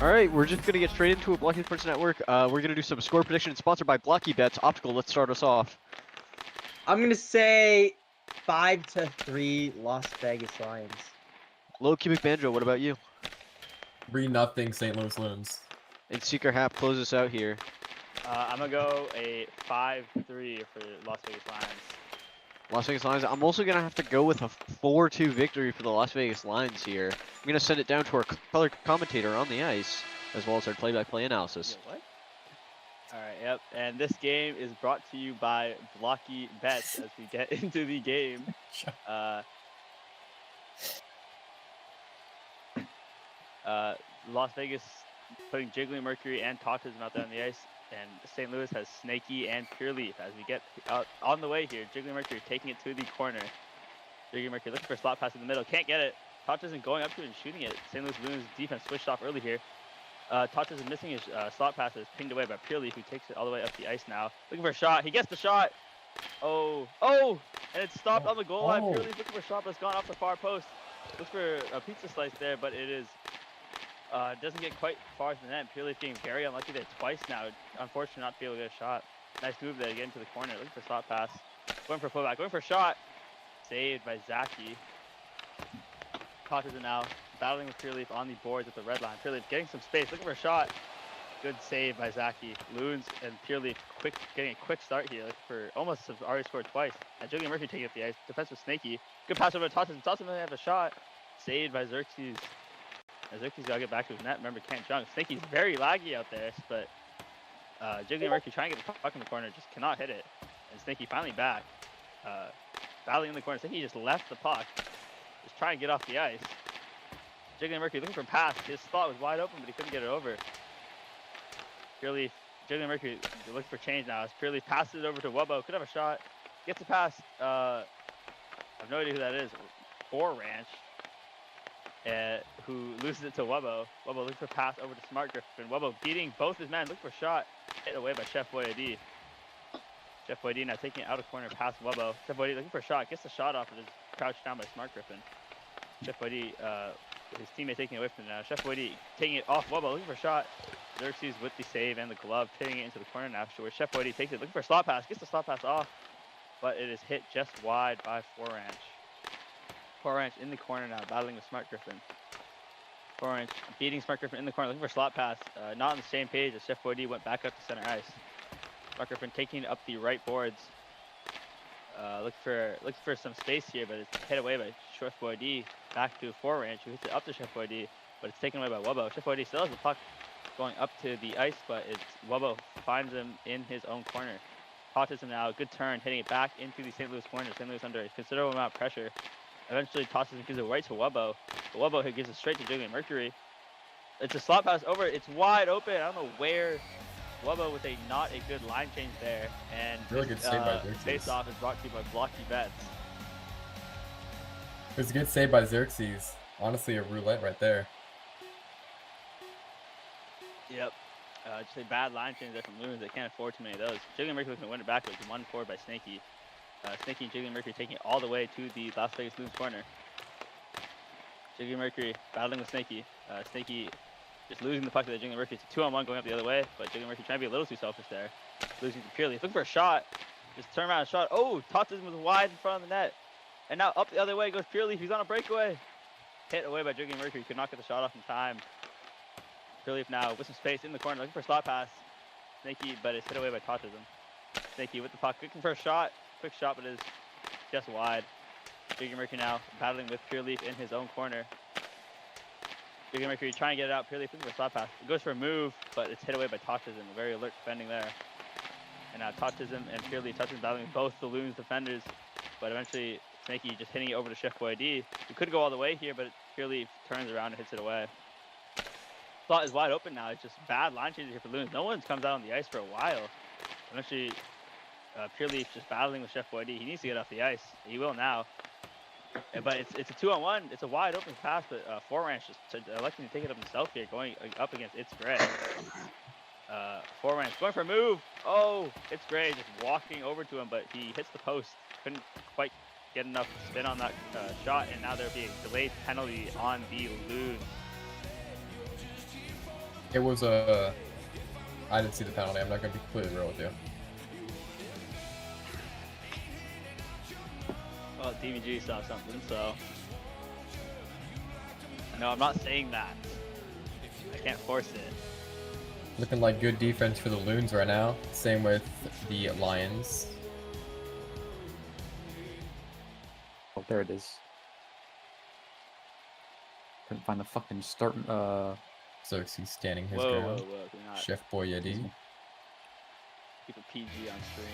All right, we're just gonna get straight into it. Blockey Sports Network. We're gonna do some score prediction sponsored by Blockey Bets. Optical. Let's start us off. I'm gonna say 5-3 Las Vegas Lions. Low Cubic Banjo. What about you? 3-0 St. Louis Loons. And Seeker Hap close us out here. I'm gonna go a 5-3 for Las Vegas Lions. Las Vegas Lions. I'm also gonna have to go with a 4-2 victory for the Las Vegas Lions here. I'm gonna send it down to our color commentator on the ice, as well as our play-by-play analysis. Yeah, what? All right, yep. And this game is brought to you by Blockey Bets as we get into the game. Las Vegas putting Jiggly Mercury and Tautism out there on the ice. And St. Louis has Snaky and Pure Leaf as we get out on the way here. Jiggly Mercury taking it to the corner. Jiggly Mercury looking for a slot pass in the middle. Can't get it. Tautism going up to it and shooting it. St. Louis Loons defense switched off early here. Tautism missing his slot pass is pinged away by Pure Leaf, who takes it all the way up the ice now. Looking for a shot. He gets the shot. Oh! And it's stopped on the goal line. Pure Leaf looking for a shot, but it's gone off the far post. Looks for a pizza slice there, but it is doesn't get quite far to the net. Pure Leaf getting very unlucky there twice now. Unfortunate not to be able to get a shot. Nice move there to get into the corner. Looking for a slot pass. Going for a fullback. Going for a shot. Saved by Zaki. Tautism now battling with Pure Leaf on the boards at the red line. Pure Leaf getting some space. Looking for a shot. Good save by Zaki. Loons and Pure Leaf getting a quick start here. Looking for almost have already scored twice. And Jiggly Mercury taking up the ice. Defense with Snaky. Good pass over to Tautism. Tautism doesn't have a shot. Saved by Xerxes. Xerxes gotta get back to his net. Remember, can't jump. Snaky's very laggy out there, but Jiggly Mercury trying to get the puck in the corner, just cannot hit it. And Snaky finally back. Battling in the corner. Snaky just left the puck. Just trying to get off the ice. Jiggly Mercury looking for a pass. His spot was wide open, but he couldn't get it over. Pure Leaf, Jiggly Mercury looking for change now. As Pure Leaf passes it over to Wubbo. Could have a shot. Gets a pass. I have no idea who that is. Four Ranch. Who loses it to Wubbo. Wubbo looking for a pass over to Smart Griffin. Wubbo beating both his men. Looking for a shot. Hit away by Chef Boyadi. Chef Boyadi now taking it out of corner past Wubbo. Chef Boyadi looking for a shot. Gets the shot off and is crouched down by Smart Griffin. Chef Boyadi, his teammate taking it away from him now. Chef Boyadi taking it off Wubbo. Looking for a shot. Xerxes with the save and the glove. Hitting it into the corner now. Where Chef Boyadi takes it. Looking for a slot pass. Gets the slot pass off. But it is hit just wide by Four Ranch. Four Ranch in the corner now, battling with Smart Griffin. Four Ranch beating Smart Griffin in the corner, looking for a slot pass. Not on the same page as Chef Boyadi went back up to center ice. Smart Griffin taking up the right boards. Looking for some space here, but it's hit away by Chef Boyadi. Back to Four Ranch, who hits it up to Chef Boyadi, but it's taken away by Wubbo. Chef Boyadi still has the puck going up to the ice, but it's Wubbo finds him in his own corner. Tautism now, good turn, hitting it back into the St. Louis corner. St. Louis under a considerable amount of pressure. Eventually, Tautism gives it right to Wubbo. But Wubbo gives it straight to Jiggly Mercury. It's a slot pass over. It's wide open. I don't know where. Wubbo with not a good line change there. And Really good save by Xerxes. face-off is brought to you by Blockey Bets. It was a good save by Xerxes. Honestly, a roulette right there. Yep. Just a bad line change there from Loons. They can't afford too many of those. Jiggly Mercury looking to win it back. It's 1-4 by Snaky. Snaky and Jiggly Mercury taking it all the way to the Las Vegas Loons corner. Jiggly Mercury battling with Snaky. Snaky just losing the puck to the Jiggly Mercury. It's a 2-on-1 going up the other way, but Jiggly Mercury trying to be a little too selfish there. Losing to Pure Leaf. Looking for a shot. Just turn around and shot. Oh, Tautism was wide in front of the net. And now up the other way goes Pure Leaf. He's on a breakaway. Hit away by Jiggly Mercury. Could not get the shot off in time. Pure Leaf now with some space in the corner. Looking for a slot pass. Snaky, but it's hit away by Tautism. Snaky with the puck. Looking for a shot. Quick shot, but it is just wide. Jiggly Mercury now battling with Pure Leaf in his own corner. Jiggly Mercury trying to get it out. Pure Leaf looking for a slot pass. It goes for a move, but it's hit away by Tautism. A very alert defending there. And now Tautism and Pure Leaf battling with both the Loons defenders. But eventually, Snaky just hitting it over to Chef Boyadi. We could go all the way here, but Pure Leaf turns around and hits it away. Slot is wide open now. It's just bad line changes here for Loons. No one comes out on the ice for a while. Eventually, Pure Leaf just battling with Chef Boyadi. He needs to get off the ice. He will now. But it's a 2-on-1. It's a wide open pass, but Four Ranch just electing to take it up himself here, going up against It's Gray. Four Ranch going for a move. Oh, It's Gray just walking over to him, but he hits the post. Couldn't quite get enough spin on that shot, and now there'll be a delayed penalty on the Loons. It was a. I didn't see the penalty. I'm not going to be completely real with you. Well, DVG saw something, so. No, I'm not saying that. I can't force it. Looking like good defense for the Loons right now. Same with the Lions. Oh, there it is. Couldn't find the fucking start. Xerxes standing his Whoa, ground. whoa, whoa. Do not Chef Boyardee. keep a PG on stream.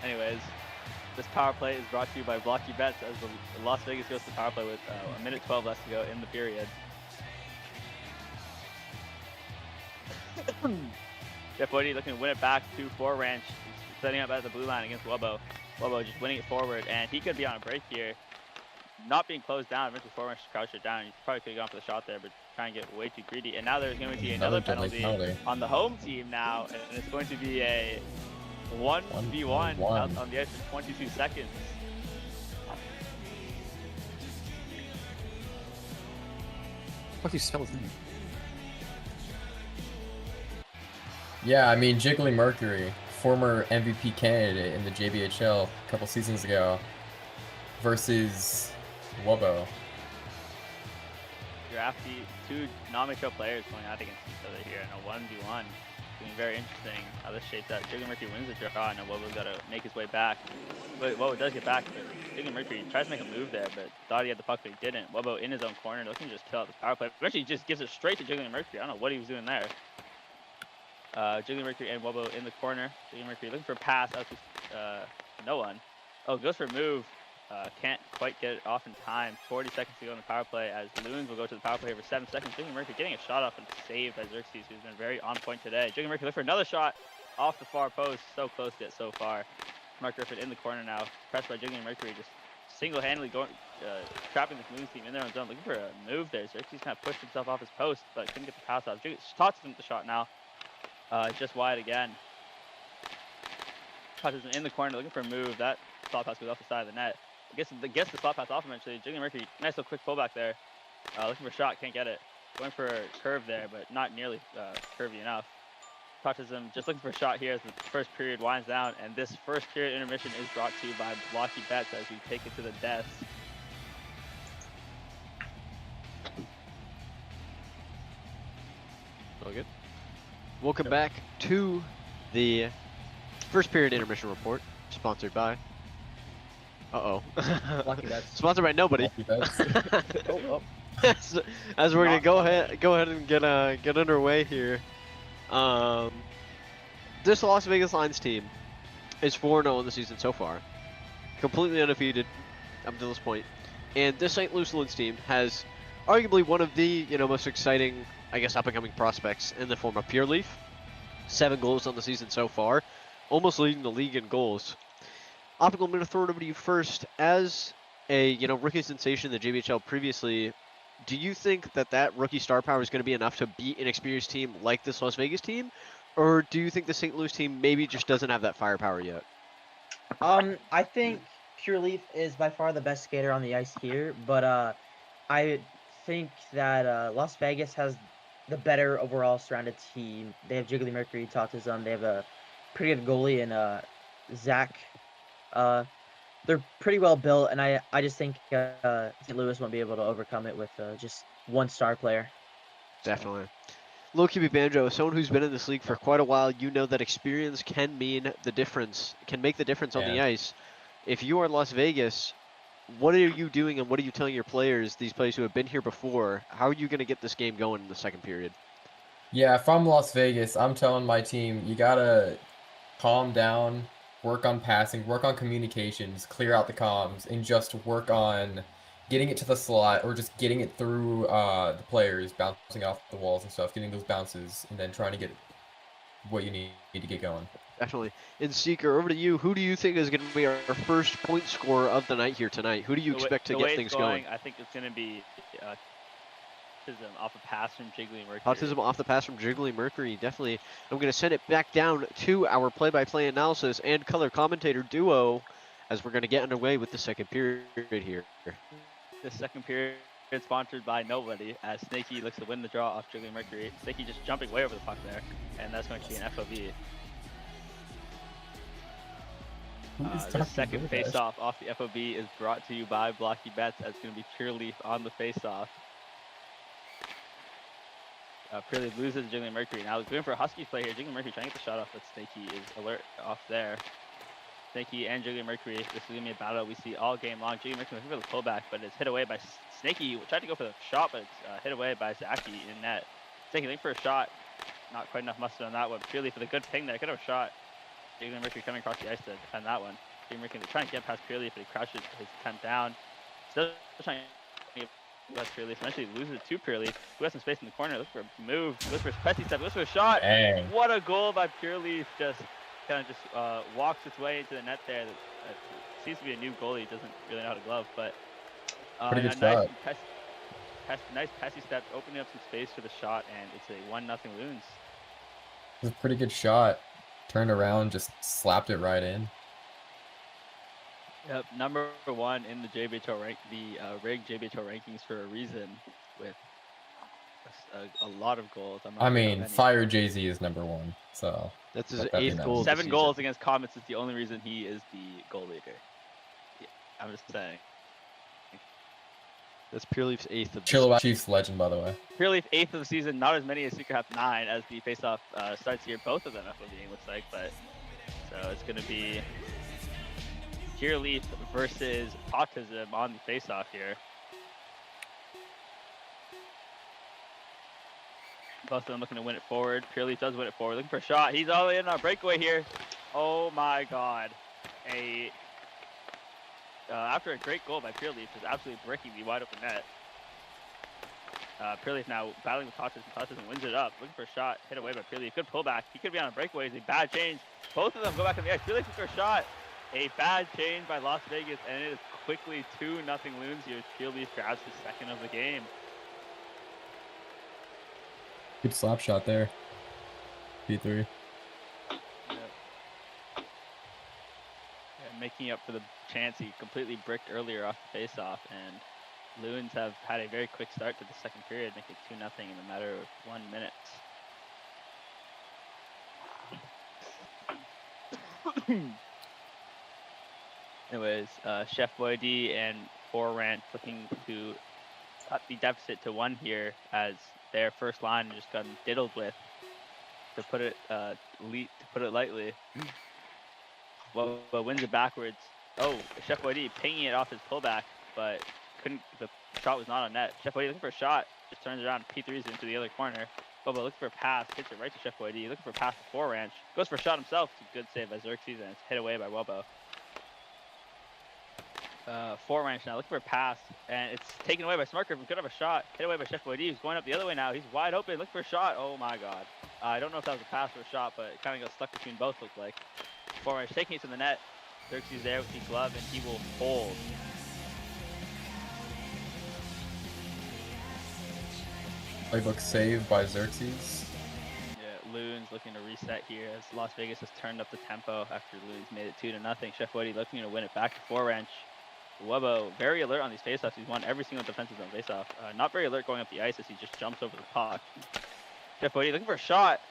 Anyways, this power play is brought to you by Blockey Bets as the Las Vegas goes to power play with a minute 12 left to go in the period. Jeff Woody looking to win it back to 4 Ranch. He's setting up at the blue line against Wubbo. Wubbo just winning it forward, and he could be on a break here. Not being closed down, eventually 4 Ranch crouched it down. He probably could have gone for the shot there, but trying to get way too greedy. And now there's going to be another deadly penalty on the home team now, and it's going to be a 1v1 out on the edge for 22 seconds. What do you spell his name? Yeah, I mean, Jiggly Mercury, former MVP candidate in the JBHL a couple seasons ago, versus Wubbo. You're after 2 non-HL players going out against each other here in a 1v1. It's going to be very interesting how this shapes out. Jiggly Mercury wins the draw, and Wubbo's got to make his way back. But Wubbo does get back, but Jiggly Mercury tries to make a move there, but thought he had the puck, but he didn't. Wubbo in his own corner, looking to just kill out the power play. Eventually, he just gives it straight to Jiggly Mercury. I don't know what he was doing there. Jiggly Mercury and Wubbo in the corner. Jiggly Mercury looking for a pass out to no one. Oh, goes for a move. Can't quite get it off in time. 40 seconds to go in the power play as Loons will go to the power play for 7 seconds. Jiggly Mercury getting a shot off and saved by Xerxes, who's been very on point today. Jiggly Mercury looking for another shot off the far post. So close to it so far. Mark Griffin in the corner now. Pressed by Jiggly Mercury, just single-handedly going, trapping this Loons team in their own zone. Looking for a move there. Xerxes kind of pushed himself off his post, but couldn't get the pass off. Tots him with the shot now. Just wide again. Touches him in the corner, looking for a move. That slot pass goes off the side of the net. Gets the slot pass off eventually. Jiggly Mercury, nice little quick pullback there. Looking for a shot, can't get it. Going for a curve there, but not nearly curvy enough. Touches him, just looking for a shot here as the first period winds down. And this first period intermission is brought to you by Blockey Bets as we take it to the death. All good. Welcome back to the first period intermission report, sponsored by. Blockey Bets. Sponsored by nobody. Oh. As we're gonna go ahead and get underway here. This Las Vegas Lions team is 4-0 in the season so far, completely undefeated up to this point. And this St. Louis Loons team has arguably one of the most exciting, I guess, up-and-coming prospects in the form of Pure Leaf. 7 goals on the season so far, almost leading the league in goals. Optical, I'm going to throw it over to you first. As a rookie sensation in the JBHL previously, do you think that rookie star power is going to be enough to beat an experienced team like this Las Vegas team, or do you think the St. Louis team maybe just doesn't have that firepower yet? I think Pure Leaf is by far the best skater on the ice here, but I think that Las Vegas has the better overall surrounded team. They have Jiggly Mercury, Tautism. They have a pretty good goalie in Zach. They're pretty well built, and I just think St. Louis won't be able to overcome it with just one star player. Definitely. Youppi Banjo, as someone who's been in this league for quite a while, you know that experience can mean the difference, can make the difference on the ice. If you are Las Vegas, what are you doing and what are you telling your players, these players who have been here before? How are you going to get this game going in the second period? Yeah, if I'm Las Vegas, I'm telling my team, you gotta calm down, work on passing, work on communications, clear out the comms, and just work on getting it to the slot or just getting it through the players, bouncing off the walls and stuff, getting those bounces, and then trying to get what you need to get going. Definitely. And Seeker, over to you. Who do you think is going to be our first point scorer of the night here tonight? Who do you expect to get things going? I think it's going to be Autism off a pass from Jiggly Mercury. Autism off the pass from Jiggly Mercury, definitely. I'm going to send it back down to our play-by-play analysis and color commentator duo as we're going to get underway with the second period here. The second period It's sponsored by nobody, as Snaky looks to win the draw off Jiggling Mercury. Snaky just jumping way over the puck there, and that's going to be an FOV. The second face-off off the FOB is brought to you by Blockey Bets, as it's going to be Pure Leaf on the face-off. Pure Leaf loses to Jiggling Mercury. Now going for a Husky play here. Jiggling Mercury trying to get the shot off, but Snaky is alert off there. Snaky and Jiggling Mercury, this is going to be a battle we see all game long. Jiggling Mercury looking for the pullback, but it's hit away by Snaky. Tried to go for the shot, but it's hit away by Zaki in net. Snaky looking for a shot. Not quite enough muscle on that one. Pure Leaf with a good ping there. Could have a shot. Jiggling Mercury coming across the ice to defend that one. Jiggling Mercury trying to get past Pure Leaf, but he crashes his attempt down. Still trying to get past Pure Leaf. Eventually loses it to Pure Leaf, who has some space in the corner. Looks for a move. Goes for his Pessy step. Goes for a shot. Dang. What a goal by Pure Leaf. Just kind of walks its way into the net there. Seems to be a new goalie. Doesn't really know how to glove, but Pretty good nice, shot. nice Pessy step, opening up some space for the shot, and it's a 1-0 Loons. It was a pretty good shot. Turned around, just slapped it right in. Yep, number 1 in the JBHL rigged JBHL rankings for a reason, with a lot of goals. I mean, Fire Jay-Z is number 1, so That's his let that be 8th known. goal. of the 7 season. goals against Comets is the only reason he is the goal leader. Yeah, I'm just saying. That's Pure Leaf's 8th of the Chilliwack Chiefs legend, by the way. Pure Leaf 8th of the season, not as many as Secret Half 9 as the face-off starts here. Both of them FOVing looks like, but so it's going to be Pure Leaf versus Autism on the face-off here. Both of them looking to win it forward. Pure Leaf does win it forward. Looking for a shot. He's all in on a breakaway here. Oh my God. After a great goal by Pure Leaf, just absolutely bricking the wide open net. Pure Leaf now battling with Autism. Autism wins it up. Looking for a shot. Hit away by Pure Leaf. Good pullback. He could be on a breakaway. It's a bad change. Both of them go back on the ice. Pure Leaf looking for a shot. A bad change by Las Vegas, and it is quickly 2-0 Loons here. Pure Leaf grabs his second of the game. Good slap shot there. P3. Making up for the chance he completely bricked earlier off the face-off, and Loons have had a very quick start to the second period, making 2-0 in a matter of 1 minute. Anyways, Chef Boy D and 4Ranch looking to cut the deficit to 1 here, as their first line just gotten diddled with, to put it lightly. Well, wins it backwards. Oh, Chef Boy D pinging it off his pullback, but couldn't. The shot was not on net. Chef Boy D looking for a shot, just turns around, P3s into the other corner. Bobo looking for a pass, hits it right to Chef Boy D. Looking for a pass to 4Ranch, goes for a shot himself. It's a good save by Xerxes, and it's hit away by Wobo. 4Ranch now looking for a pass, and it's taken away by Smart Griffin. Could have a shot, hit away by Chef Boy D. He's going up the other way now. He's wide open, looking for a shot. Oh my God. I don't know if that was a pass or a shot, but it kind of got stuck between both, looked like. 4Ranch taking it to the net. Xerxes there with the glove, and he will hold. Playbook save by Xerxes. Yeah, Loons looking to reset here as Las Vegas has turned up the tempo after Loons made it 2-0. Chef Woody looking to win it back to 4Ranch. Wubbo very alert on these faceoffs. He's won every single defensive zone faceoff. Not very alert going up the ice as he just jumps over the puck. Chef Woody looking for a shot.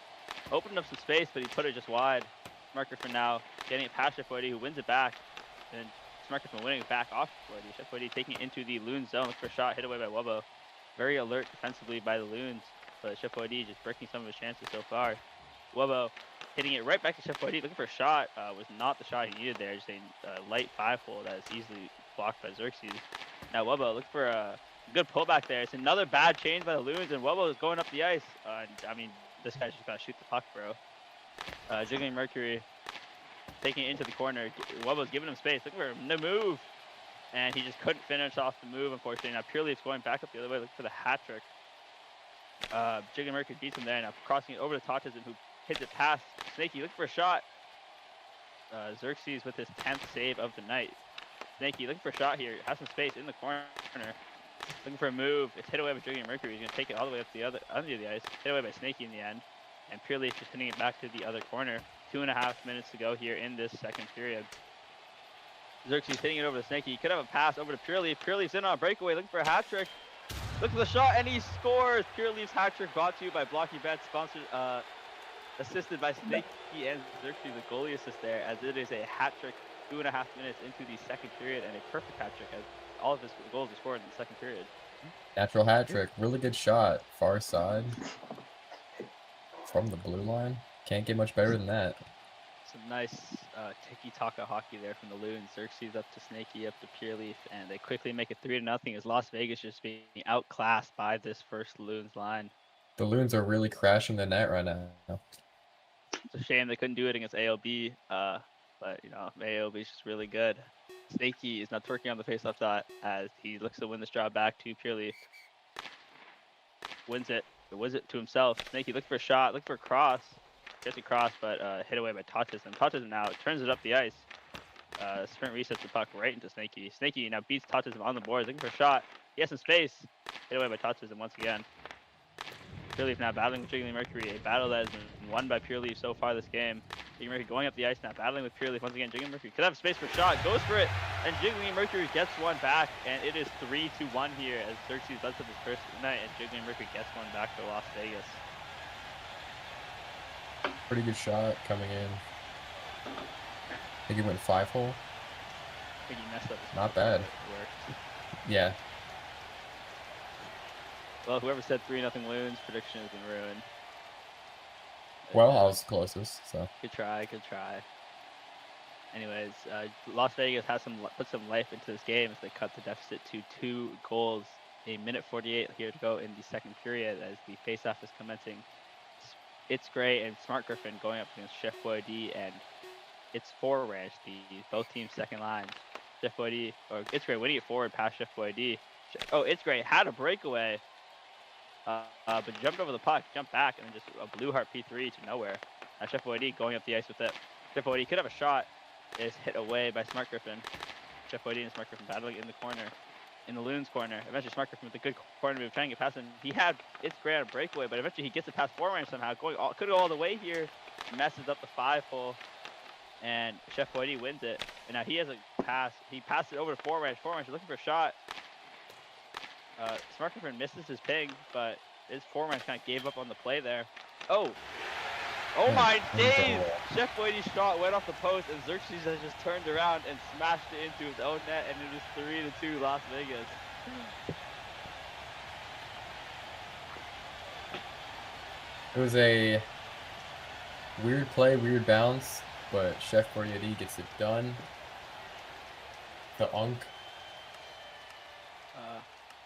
Opened up some space, but he put it just wide. Smart Griffin now getting it past Chef Woody, who wins it back. And Smart Griffin winning it back off Woody. Chef Woody taking it into the Loons zone. Looking for a shot, hit away by Wubbo. Very alert defensively by the Loons, but Chef Woody just breaking some of his chances so far. Wubbo hitting it right back to Chef Woody, looking for a shot. Was not the shot he needed there. Just a light 5-hole that is easily blocked by Xerxes. Now Wubbo looking for a good pullback there. It's another bad change by the Loons, and Wubbo is going up the ice. I mean, this guy's just gotta shoot the puck, bro. Jiggling Mercury taking it into the corner. Wubbo's giving him space, looking for the move, and he just couldn't finish off the move, unfortunately. Now Pure Leaf's going back up the other way, looking for the hat trick. Jiggling Mercury beats him there, now crossing it over to Tautism, who hits it past Snaky, looking for a shot. Xerxes with his 10th save of the night. Snaky looking for a shot here, has some space in the corner. Looking for a move, it's hit away by Jiggling Mercury. He's going to take it all the way up the under the ice, hit away by Snaky in the end. And Pure Leaf just hitting it back to the other corner. 2.5 minutes to go here in this second period. Xerxes hitting it over to Snaky. He could have a pass over to Pure Leaf. Pure Leaf's in on a breakaway, looking for a hat trick. Look for the shot, and he scores. Pure Leafs hat trick brought to you by Blockey Bets, sponsored, assisted by Snakey and Xerxes, the goalie assist there, as it is a hat trick 2.5 minutes into the second period, and a perfect hat trick as all of his goals are scored in the second period. Natural hat trick. Really good shot. Far side. From the blue line. Can't get much better than that. Some nice tiki-taka hockey there from the Loons. Xerxes up to Snakey, up to Pure Leaf, and they quickly make it 3-0 as Las Vegas just being outclassed by this first Loons line. The Loons are really crashing the net right now. It's a shame they couldn't do it against AOB, but you know, AOB is just really good. Snakey is not twerking on the face-off dot as he looks to win this job back to Pure Leaf. Wins it to himself. Snakey looking for a shot, looking for a cross. Gets a cross, but hit away by Tautism. Tautism now turns it up the ice. Sprint resets the puck right into Snakey. Snakey now beats Tautism on the boards, looking for a shot. He has some space. Hit away by Tautism once again. Pure Leaf now battling with Jiggly Mercury, a battle that has been won by Pure Leaf so far this game. Jiggly Mercury going up the ice now, battling with Pure Leaf once again. Jiggly Mercury could have space for a shot, goes for it, and Jiggly Mercury gets one back, and it is 3-1 here as Xerxes lets up his first night, and Jiggly Mercury gets one back for Las Vegas. Pretty good shot coming in. I think he went 5-hole. I think he messed up his Not bad. It worked. Yeah. Well, whoever said 3-0 Loons, prediction has been ruined. Well, I was closest, so. Good try, good try. Anyways, Las Vegas has put some life into this game as they cut the deficit to 2 goals. A minute 48 here to go in the second period as the faceoff is commencing. It's Gray and Smart Griffin going up against Chef Boy D and It's Four Ranch, both teams' second line. Chef Boy D, or It's Gray winning it forward past Chef Boy D. Oh, It's Gray had a breakaway, but jumped over the puck, jumped back, and then just a blue heart P3 to nowhere. Chef Boy D going up the ice with it. Chef Boy D could have a shot. Is hit away by Smart Griffin. Chef Boy D and Smart Griffin battling in the corner. In the Loons corner. Eventually Smart Griffin with a good corner move, trying to get past him. He had It's Gray on a breakaway, but eventually he gets it past Four Ranch somehow. Could go all the way here. Messes up the 5-hole. And Chef Boy D wins it. And now he has a pass. He passed it over to Four Ranch. Four Ranch is looking for a shot. Smart Griffin misses his ping, but his Four Ranch kind of gave up on the play there. Oh my days! Chef Boy D's shot went off the post, and Xerxes has just turned around and smashed it into his own net, and it is 3-2 Las Vegas. It was a weird play, weird bounce, but Chef Boy D gets it done. The Unk.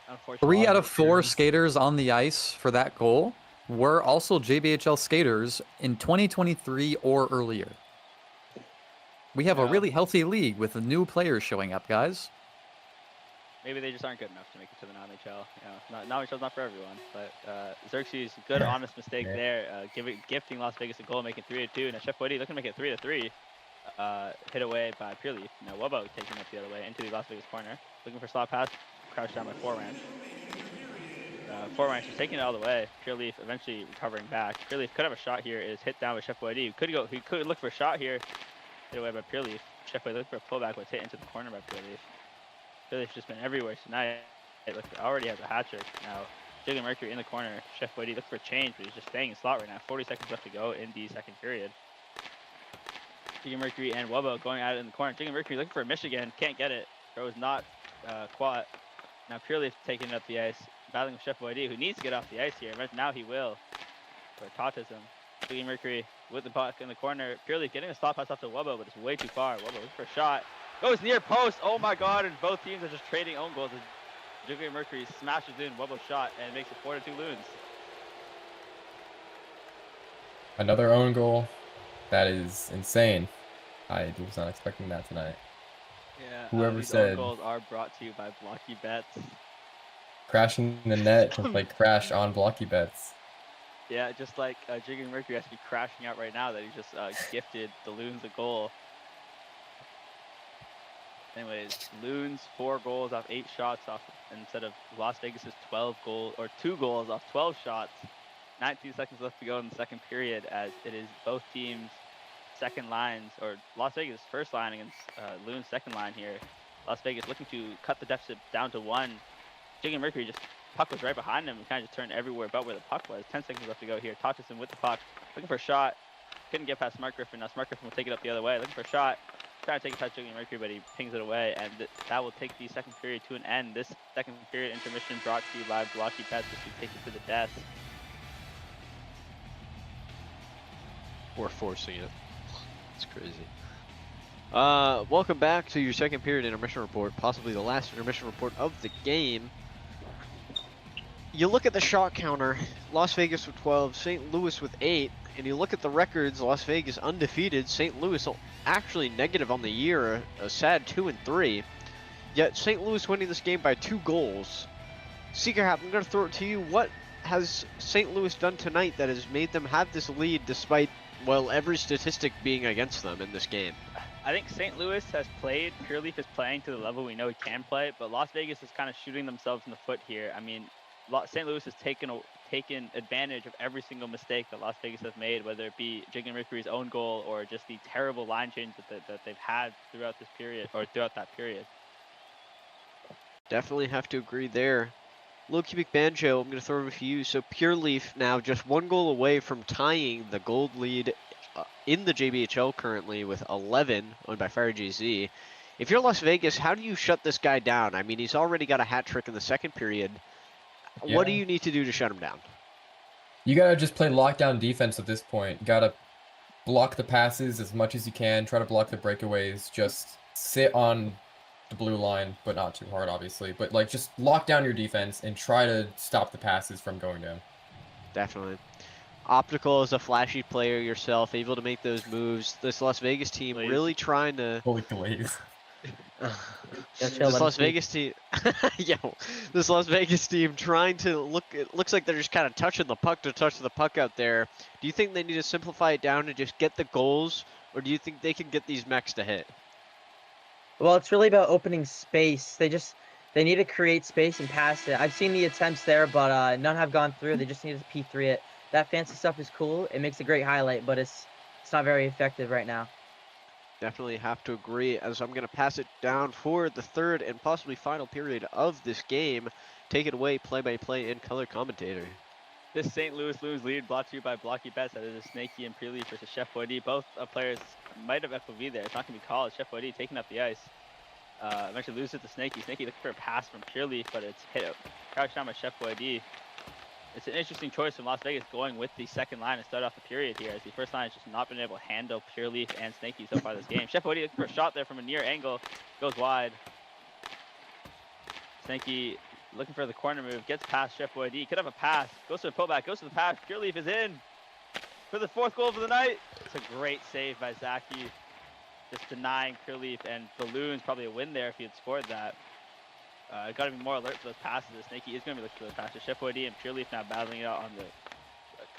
Unfortunately, 3 out of 4 skaters on the ice for that goal were also JBHL skaters in 2023 or earlier. We have a really healthy league with the new players showing up, guys. maybe they just aren't good enough to make it to the non-HL. You know, non-HL's not for everyone. But Xerxes, good, honest mistake there, gifting Las Vegas a goal, making 3-2. Now Chef Woody looking to make it 3-3. Hit away by Pure Leaf. Now Wobo taking up the other way into the Las Vegas corner, looking for slot pass, crouched down by Four Ranch. Four Ranch is taking it all the way. Pure Leaf eventually recovering back. Pure Leaf could have a shot here. It is hit down by Chef Boy. He could look for a shot here. Hit away by Pure Leaf. Chef Boy looking for a pullback, but hit into the corner by Pure Leaf. Pure Leaf's just been everywhere tonight. It already has a hat trick. Now Jiggly Mercury in the corner. Chef Boy looking for a change, but he's just staying in slot right now. 40 seconds left to go in the second period. Jiggly Mercury and Wobo going at it in the corner. Jiggly Mercury looking for a Michigan. Can't get it. Throw is not caught. Now Pure Leaf taking up the ice. Battling with Chef Boy, who needs to get off the ice here. Now he will. For Tautism. Jiggly Mercury with the puck in the corner. Pure Leaf getting a stop pass off to Wobo, but it's way too far. Wobo looking for a shot. Goes near post. Oh my god, and both teams are just trading own goals. Jiggly Mercury smashes in Wobo's shot and makes it 4-2 Loons. Another own goal. That is insane. I was not expecting that tonight. Yeah, Whoever these said own goals are brought to you by Blockey Bets. crashing the net to play crash on Blockey Bets. Yeah, just like Jiggly Mercury has to be crashing out right now that he just gifted the Loons a goal. Anyways, Loons 4 goals off 8 shots off instead of Las Vegas's 12 goals or 2 goals off 12 shots. 19 seconds left to go in the second period as it is both teams' second lines, or Las Vegas first line against Loons second line here. Las Vegas looking to cut the deficit down to 1. Jiggly Mercury just puck was right behind him and kind of just turned everywhere but where the puck was. 10 seconds left to go here. Tottenham with the puck, looking for a shot. Couldn't get past Smart Griffin. Now Smart Griffin will take it up the other way, looking for a shot. Trying to take it past Jiggling Mercury, but he pings it away, and that will take the second period to an end. This second period intermission brought to you by Blockey Bets, which we take you to the death. We're forcing it. It's crazy. Welcome back to your second period intermission report, possibly the last intermission report of the game. You look at the shot counter, Las Vegas with 12, St. Louis with 8, and you look at the records, Las Vegas undefeated, St. Louis actually negative on the year, a sad 2-3. Yet St. Louis winning this game by 2 goals. Seeker Hap, I'm going to throw it to you. What has St. Louis done tonight that has made them have this lead despite, well, every statistic being against them in this game? I think St. Louis has played, Pure Leaf is playing to the level we know he can play, but Las Vegas is kind of shooting themselves in the foot here. I mean, St. Louis has taken advantage of every single mistake that Las Vegas has made, whether it be Jiggling Mercury's own goal or just the terrible line change that they've had throughout this period, or throughout that period. Definitely have to agree there. Low Cubic Banjo, I'm going to throw it to you. So Pure Leaf now just 1 goal away from tying the gold lead in the JBHL currently with 11, owned by Fire GZ. If you're Las Vegas, how do you shut this guy down? I mean, he's already got a hat trick in the second period. Yeah. What do you need to do to shut him down? You gotta just play lockdown defense at this point. You gotta block the passes as much as you can, try to block the breakaways, just sit on the blue line, but not too hard, obviously. But, like, just lock down your defense and try to stop the passes from going down. Definitely. Optical is a flashy player yourself, able to make those moves. This Las Vegas team Glaze. really trying to... Holy glaze. This Las Vegas team, this Las Vegas team trying to look. It looks like they're just kind of touching the puck to touch the puck out there. Do you think they need to simplify it down and just get the goals, or do you think they can get these mechs to hit? Well, it's really about opening space. They need to create space and pass it. I've seen the attempts there, but none have gone through. They just need to P3 it. That fancy stuff is cool. It makes a great highlight, but it's not very effective right now. Definitely have to agree, as I'm going to pass it down for the third and possibly final period of this game. Take it away, play-by-play and color commentator. This St. Louis Loons lead brought to you by Blockey Bets. That is Snaky and Pure Leaf versus Chef Boyd. Both players might have FOV there. It's not going to be called. Chef Boyd taking up the ice. Eventually loses it to Snaky. Snaky looking for a pass from Pure Leaf, but it's hit crouched down by Chef Boyd. It's an interesting choice from Las Vegas going with the second line to start off the period here, as the first line has just not been able to handle Pure Leaf and Snaky so far this game. Chef Boyd looking for a shot there from a near angle, goes wide. Snaky looking for the corner move, gets past Chef Boyd. Could have a pass, goes to the pullback, goes to the pass. Pure Leaf is in for the 4th goal of the night. It's a great save by Zaki, just denying Pure Leaf, and Balloons probably a win there if he had scored that. Got to be more alert for those passes. Snaky is going to be looking for those passes. Chef Boyd and Pure Leaf now battling it out on the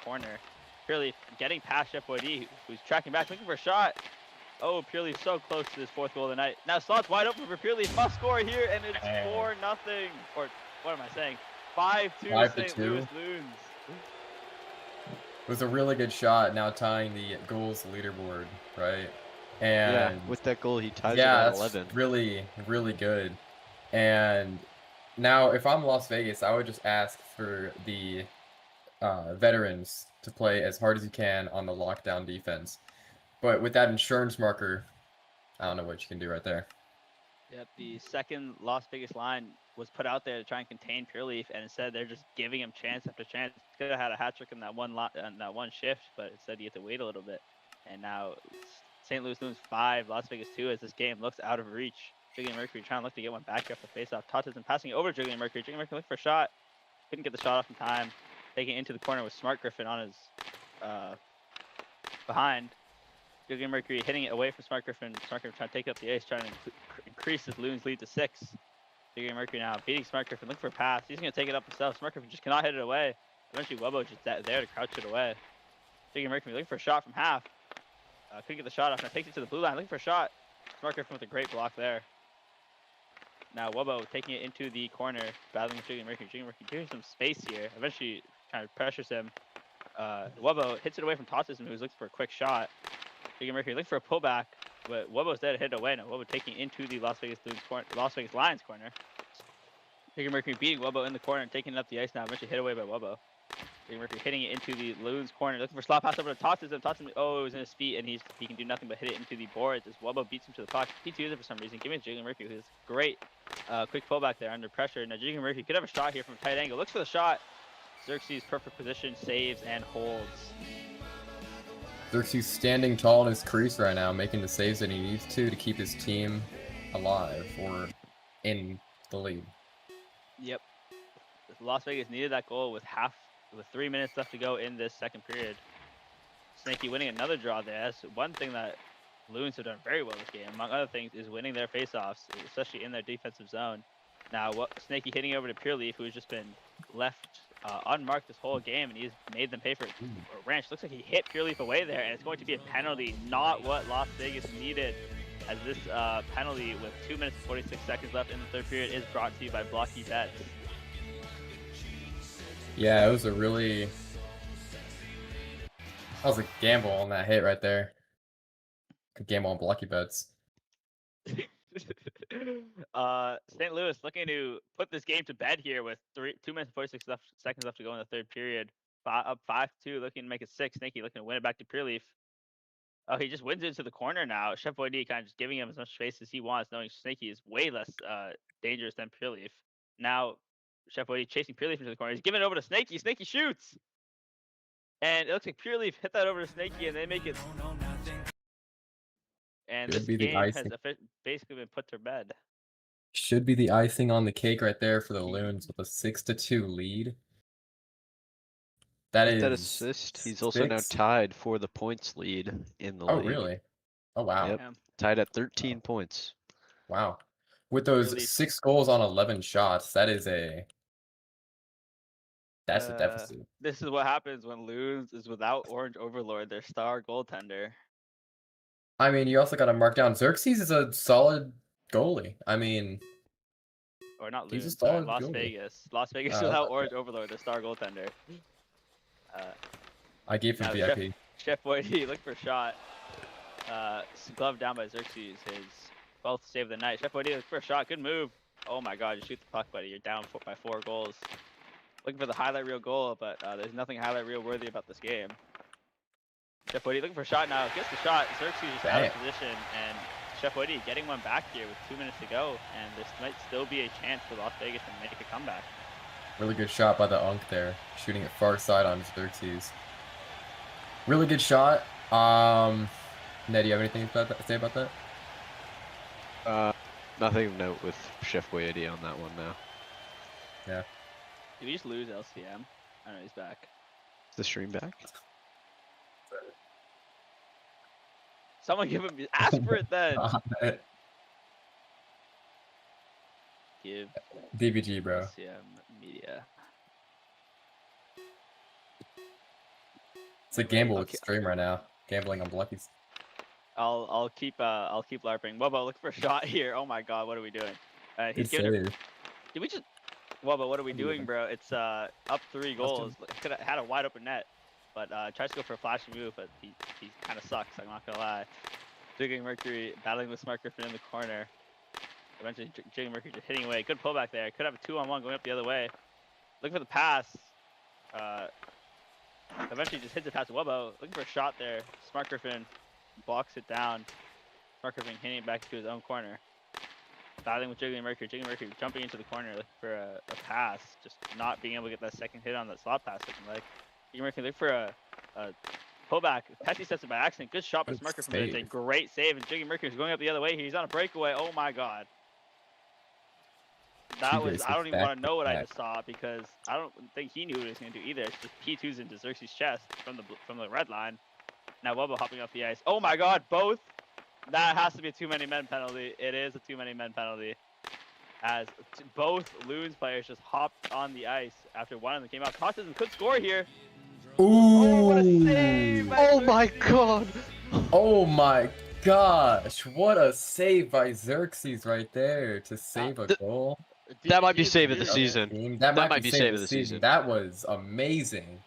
corner. Pure Leaf getting past Chef Boyd, who's tracking back, looking for a shot. Oh, Pure Leaf so close to his 4th goal of the night. Now slots wide open for Pure Leaf. Must score here, and it's 4-0. Or what am I saying? 5-2 St. Louis Loons. It was a really good shot, now tying the goals leaderboard, right? And yeah, with that goal, he ties it at 11. That's really, really good. And now, if I'm Las Vegas, I would just ask for the veterans to play as hard as you can on the lockdown defense. But with that insurance marker, I don't know what you can do right there. Yep, the second Las Vegas line was put out there to try and contain Pure Leaf, and instead they're just giving him chance after chance. Could have had a hat trick in that one shift, but instead you have to wait a little bit. And now St. Louis Loons 5, Las Vegas 2, as this game looks out of reach. Jiggling Mercury trying to look to get one back here off the face-off. Tottenham passing it over Jiggling Mercury. Jiggling Mercury looking for a shot. Couldn't get the shot off in time. Taking it into the corner with Smart Griffin on his behind. Jiggling Mercury hitting it away from Smart Griffin. Smart Griffin trying to take up the ice, trying to increase his Loons lead to 6. Jiggling Mercury now beating Smart Griffin, looking for a pass. He's going to take it up himself. Smart Griffin just cannot hit it away. Eventually Wubbo just there to crouch it away. Jiggling Mercury looking for a shot from half. Couldn't get the shot off. Now takes it to the blue line, looking for a shot. Smart Griffin with a great block there. Now Wubbo taking it into the corner, battling with Jiggling Mercury. Jiggling Mercury giving some space here. Eventually kind of pressures him. Wubbo hits it away from Tottenham, who's looking for a quick shot. Jiggling Mercury looking for a pullback, but Wubbo's there to hit it away. Now Wubbo taking it into the Las Vegas Lions corner. Jiggy Mercury beating Wubbo in the corner and taking it up the ice now. Eventually hit away by Wubbo. Jiggy Mercury hitting it into the Loons corner. Looking for slot pass over to Totsism. Totsism, oh, it was in his feet, and he can do nothing but hit it into the boards as Wubbo beats him to the puck. P2 for some reason. Give me Jiggy Mercury, who's great quick pullback there under pressure. Now Jiggy Mercury could have a shot here from a tight angle. Looks for the shot. Xerxes perfect position, saves and holds. Xerxes standing tall in his crease right now, making the saves that he needs to keep his team alive or in the lead. Yep. Las Vegas needed that goal with 3 minutes left to go in this second period. Snaky winning another draw there. That's one thing that Loons have done very well this game, among other things, is winning their faceoffs, especially in their defensive zone. Now, Snaky hitting over to Pure Leaf, who has just been left unmarked this whole game, and he's made them pay for it. Ranch looks like he hit Pure Leaf away there, and it's going to be a penalty, not what Las Vegas needed, as this penalty with 2 minutes and 46 seconds left in the third period is brought to you by Blockey Bets. Yeah, it was a gamble on that hit right there. Could gamble on Blockey Bets. St. Louis looking to put this game to bed here with 2 minutes and 46 seconds left to go in the third period. Up 5-2, looking to make it 6. Snaky looking to win it back to Pure Leaf. Oh, he just wins it into the corner now. Chef Boyd kind of just giving him as much space as he wants, knowing Snaky is way less dangerous than Pure Leaf. Now, Chef Boyd chasing Pure Leaf into the corner. He's giving it over to Snaky. Snaky shoots! And it looks like Pure Leaf hit that over to Snaky, and they make it. And this game has basically been put to bed. Should be the icing on the cake right there for the Loons with a 6-2 lead. That is that assist. He's also now tied for the points lead in the league. Oh, really? Oh, wow. Yep. Tied at 13 points. Wow. With those 6 goals on 11 shots, that's a deficit. This is what happens when Loons is without Orange Overlord, their star goaltender. I mean, you also got to mark down Xerxes is a solid goalie. I mean, or not Loons, Las Vegas. Las Vegas without Orange Overlord, their star goaltender. I gave him VIP. Chef Boyd, look for a shot. Glove down by Xerxes, his 12th save of the night. Chef Boyd, look for a shot. Good move. Oh my God, you shoot the puck, buddy. You're down by 4 goals. Looking for the highlight reel goal, but there's nothing highlight reel worthy about this game. Chef Woody looking for a shot now. Gets the shot. Xerxes is out of position, and Chef Woody getting one back here with 2 minutes to go, and this might still be a chance for Las Vegas to make a comeback. Really good shot by the Unk there, shooting it far side on Xerxes. Really good shot. Ned, do you have anything to say about that? Nothing of note with Chef Boyedi on that one now. Yeah. Did we just lose LCM? I know he's back. Is the stream back? Someone give him aspirate then. Give DBG, bro. LCM media. It's a gamble with stream right now. Gambling on Blockies. I'll keep larping. Wubbo, look for a shot here. Oh my God, what are we doing? He's giving it. Did we just? Wubbo, what are we doing, bro? It's up 3 goals. Could have had a wide open net, but tries to go for a flashy move, but he kind of sucks. I'm not gonna lie. Jiggy Mercury battling with Smart Griffin in the corner. Eventually, Jiggy Mercury just hitting away. Good pullback there. Could have a 2-on-1 going up the other way. Looking for the pass. Eventually, just hits it past Wubbo. Looking for a shot there. Smart Griffin blocks it down. Smart Griffin hitting it back to his own corner. Battling with Jiggy Mercury. Jiggy Mercury jumping into the corner looking for a pass. Just not being able to get that second hit on that slot pass. Looking like Jiggy Mercury looking for a pullback. Pesci sets it by accident. Good shot by Smart Griffin. It's a great save. And Jiggy Mercury is going up the other way. He's on a breakaway. Oh my God. That was, I don't even want to know what I just saw because I don't think he knew what he was going to do either. It's just P2's into Xerxes' chest from the red line. Now Wubbo hopping off the ice. Oh my God, both. That has to be a too many men penalty. It is a too many men penalty. As both Loons players just hopped on the ice after one of them came out. Totsism could score here. Ooh. Oh, what a save! Oh my God. Oh my gosh, what a save by Xerxes right there to save a goal. That might be save of the season. That might be save of the season. That was amazing.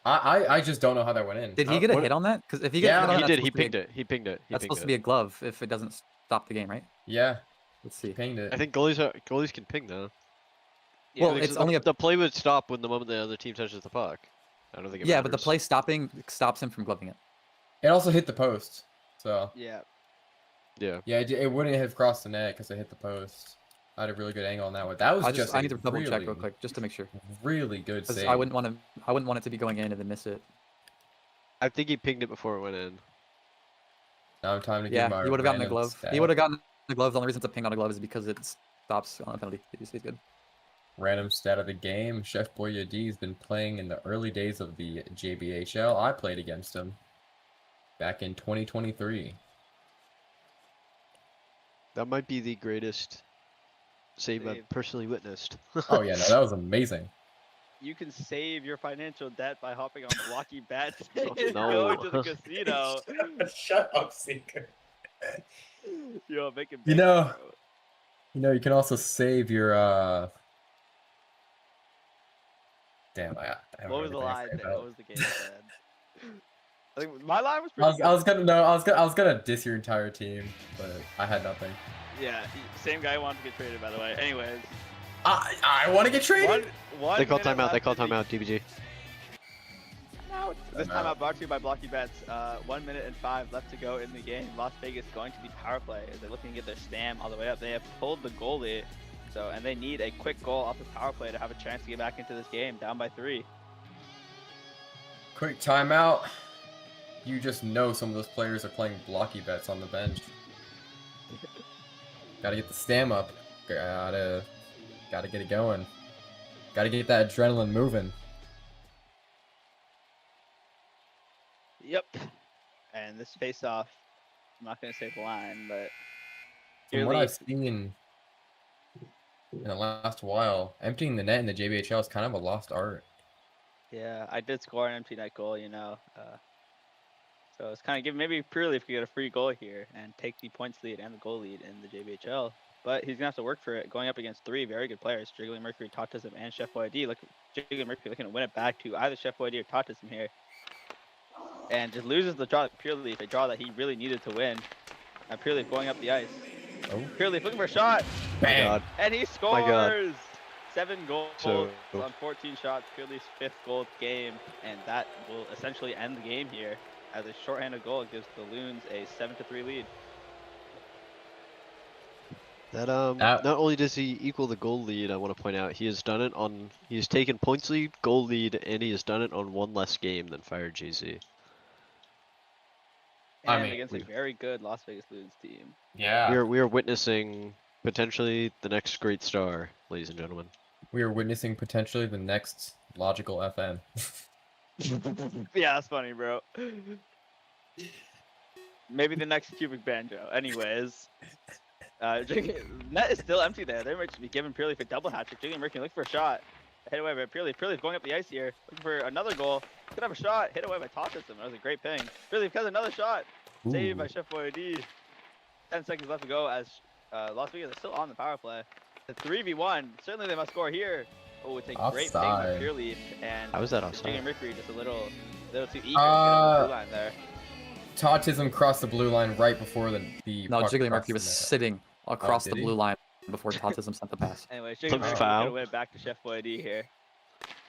I just don't know how that went in. Did he get a hit on that? Because if he gets hit on he that, did. He pinged it. He pinged it. That's supposed to be a glove if it doesn't stop the game, right? Yeah. Let's see. Pinged it. I think goalies can ping though. Well, Because it's only a the play would stop when the moment the other team touches the puck. I don't think it yeah, matters. but the play stopping stops him from gloving it. It also hit the post. So Yeah. Yeah. yeah, it wouldn't have crossed the net because it hit the post. I had a really good angle on that one. That was I I need to double check real quick just to make sure. Really good 'Cause save. I wouldn't want it to be going in and then miss it. I think he pinged it before it went in. Now time to Yeah, give my he would have gotten the random glove. stat. He would have gotten the glove. The only reason it's a ping on a glove is because it stops on a penalty. He's good. Random stat of the game. Chef Boyardee has been playing in the early days of the JBHL. I played against him back in 2023. That might be the greatest save Save. I've personally witnessed. Oh yeah, no, that was amazing. You can save your financial debt by hopping on Blockey bets Oh, and no. going to the casino. Shut up, Seeker. Yo, make it You big, know- bro. You know, you can also save your Damn, I don't What was the know line? anything What about- was the game plan? I think my line was I pretty was gonna diss your entire team, but I had nothing. Yeah, same guy who wanted to get traded, by the way. Anyways, I want to get traded. one They call minute timeout. They left call in the- timeout. DBG. This Timeout. timeout brought to you by Blockey Bets. 1 minute and 5 left to go in the game. Las Vegas going to the power play as they're looking to get their stam all the way up. They have pulled the goalie, and they need a quick goal off the power play to have a chance to get back into this game, down by 3. Quick timeout. You just know some of those players are playing blocky bets on the bench. Gotta get the stam up. Gotta get it going. Gotta get that adrenaline moving. Yep. And this face-off, I'm not going to say the line, but From what Clearly- I've seen in the last while, emptying the net in the JBHL is kind of a lost art. yeah, I did score an empty net goal, so it's kind of giving maybe Purely if we get a free goal here and take the points lead and the goal lead in the JBHL. But he's gonna have to work for it, going up against 3 very good players: Jiggly Mercury, Tautism, and Chef Boyd. Look, Jiggly Mercury looking to win it back to either Chef Boyd or Tautism here, and just loses the draw Pure Leaf, a draw that he really needed to win. And Pure Leaf going up the ice. Oh, Pure Leaf looking for a shot, bang! God. and he My God. scores! 7 goals So- on 14 shots. Pure Leaf's 5th goal of the game, and that will essentially end the game here. As a shorthanded goal gives the Loons a 7-3 lead. That That- not only does he equal the goal lead, I want to point out he has done it on he's taken points lead, goal lead, and he has done it on one less game than Fire JZ. I And mean, against a very good Las Vegas Loons team. Yeah, We are witnessing potentially the next great star, ladies and gentlemen. we are witnessing potentially the next logical FM. Yeah, that's funny, bro. Maybe the next cubic banjo. Anyways, net is still empty there. They might just be giving Pure Leaf a double hat trick. Jiggly Mercury looking for a shot. Hit away by Pure Leaf. Pure Leaf going up the ice here, looking for another goal. Could have a shot. Hit away by Tautism. That was a great ping. Pure Leaf has another shot. Saved by Ooh. Chef Boyd. 10 seconds left to go as Las Vegas is still on the power play. The 3v1. Certainly they must score here. Oh, it's a great ping by Offside. Pure Leaf. And How is that Jiggly offside? Mercury just a little too eager to get over the blue line there. Tautism crossed the blue line right before the No, puck Jiggly crossed Mercury the was net. sitting across did the he? blue line before Tautism sent the pass. Anyway, Jiggly Some Mercury foul. gonna win it back to Chef Boyd here.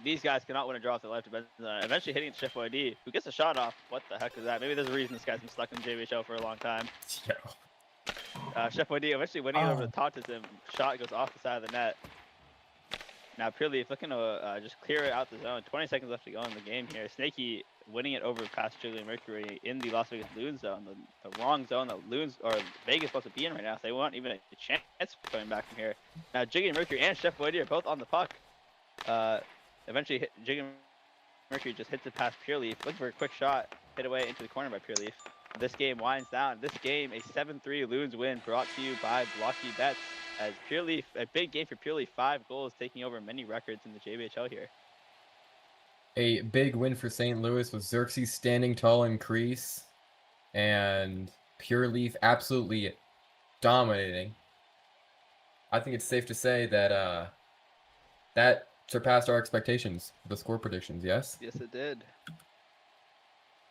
These guys cannot win a draw if they left. Eventually hitting Chef Boyd, who gets a shot off. What the heck is that? Maybe there's a reason this guy's been stuck in JBHL for a long time. Yo. Chef Boyd eventually winning it over to Tautism. Shot goes off the side of the net. Now Pure Leaf looking to just clear it out the zone. 20 seconds left to go in the game here. Snaky winning it over past Jiggly Mercury in the Las Vegas Loons zone. The wrong zone that Loons or Vegas supposed to be in right now. So they want even a chance of coming back from here. Now Jiggly Mercury and Chef Boyd are both on the puck. Eventually Jiggly Mercury just hits it past Pure Leaf. Looking for a quick shot. Hit away into the corner by Pure Leaf. This game winds down. This game, a 7-3 Loons win brought to you by Blockey Bets. As Pure Leaf, a big game for Pure Leaf, 5 goals, taking over many records in the JBHL here. A big win for St. Louis with Xerxes standing tall in crease and Pure Leaf absolutely dominating. I think it's safe to say that that surpassed our expectations for the score predictions, yes? Yes, it did.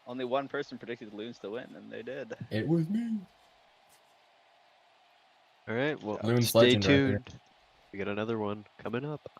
Only one person predicted the Loons to win, and they did. It was me. All right, well, Loon's stay legend right here. tuned. We got another one coming up.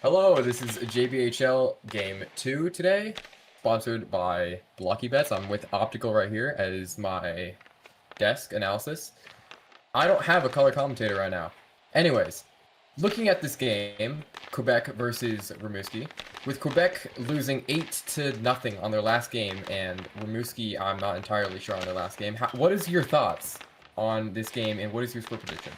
Hello, this is JBHL Game 2 today, sponsored by Blockey Bets. I'm with Optical right here as my desk analysis. I don't have a color commentator right now. Anyways, looking at this game, Quebec versus Rimouski, with Quebec losing 8-0 on their last game, and Rimouski, I'm not entirely sure on their last game. What is your thoughts on this game, and what is your score prediction?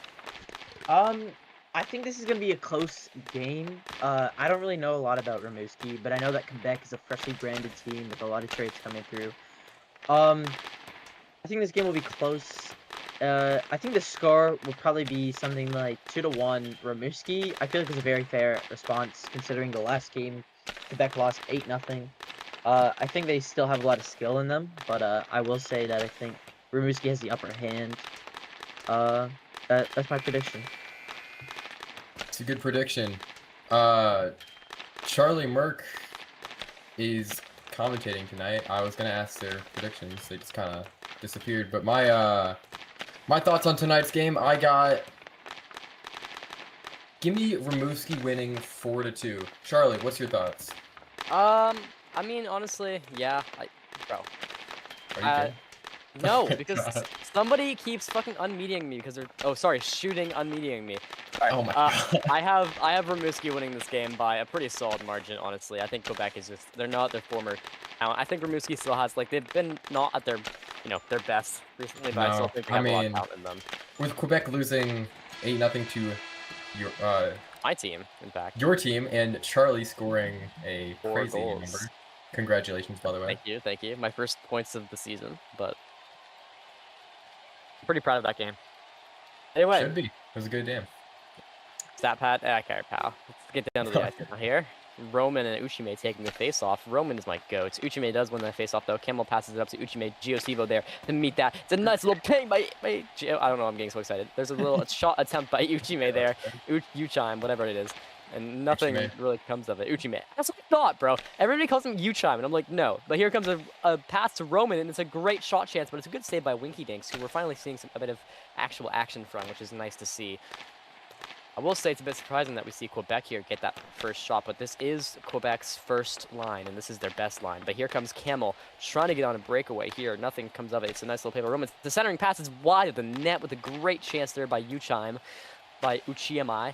I think this is going to be a close game. I don't really know a lot about Rimouski, but I know that Quebec is a freshly branded team with a lot of trades coming through. I think this game will be close. I think the score will probably be something like 2-1 Rimouski. I feel like it's a very fair response considering the last game Quebec lost 8-0. I think they still have a lot of skill in them, but I will say that I think Rimouski has the upper hand. That's my prediction. It's a good prediction. Charlie Merck is commentating tonight. I was gonna ask their predictions. They just kind of disappeared. But my thoughts on tonight's game, give me Rimouski winning 4-2. Charlie, what's your thoughts? I mean, honestly, yeah, bro. Are you good? No, Oh my because God. somebody keeps fucking unmediating me because they're. Oh, sorry, shooting unmediating me. Alright, Oh my God. I have Rimouski winning this game by a pretty solid margin, honestly. I think Quebec is just they're not their former talent. I think Rimouski still has like they've been not at their their best recently, but I still No, think they I have a lot of mean, talent in them. with Quebec losing 8-0 to My team, in fact, your team and Charlie scoring a 4 crazy goals. number. Congratulations, by the way. Thank you, thank you. My first points of the season, but I'm pretty proud of that game. Anyway, Should be. It was a good game. stat pad. Okay, pal. Let's get down to the ice now here. Roman and Uchime taking the face-off. Roman is my goat. Uchime does win the face-off, though. Camel passes it up to Uchime. Giosivo there to meet that. It's a nice little ping by Gio. I don't know, I'm getting so excited. There's a little shot attempt by Uchime there. Uchime, whatever it is. And nothing Uchime. really comes of it. Uchime. That's what I thought, bro. Everybody calls him Uchime, and I'm like, no. But here comes a pass to Roman, and it's a great shot chance, but it's a good save by Winky Dinks, who we're finally seeing a bit of actual action from, which is nice to see. I will say it's a bit surprising that we see Quebec here get that first shot, but this is Quebec's first line, and this is their best line. But here comes Camel, trying to get on a breakaway here. Nothing comes of it. It's a nice little paper Roman. The centering pass is wide of the net with a great chance there by Uchime, by Uchiamai.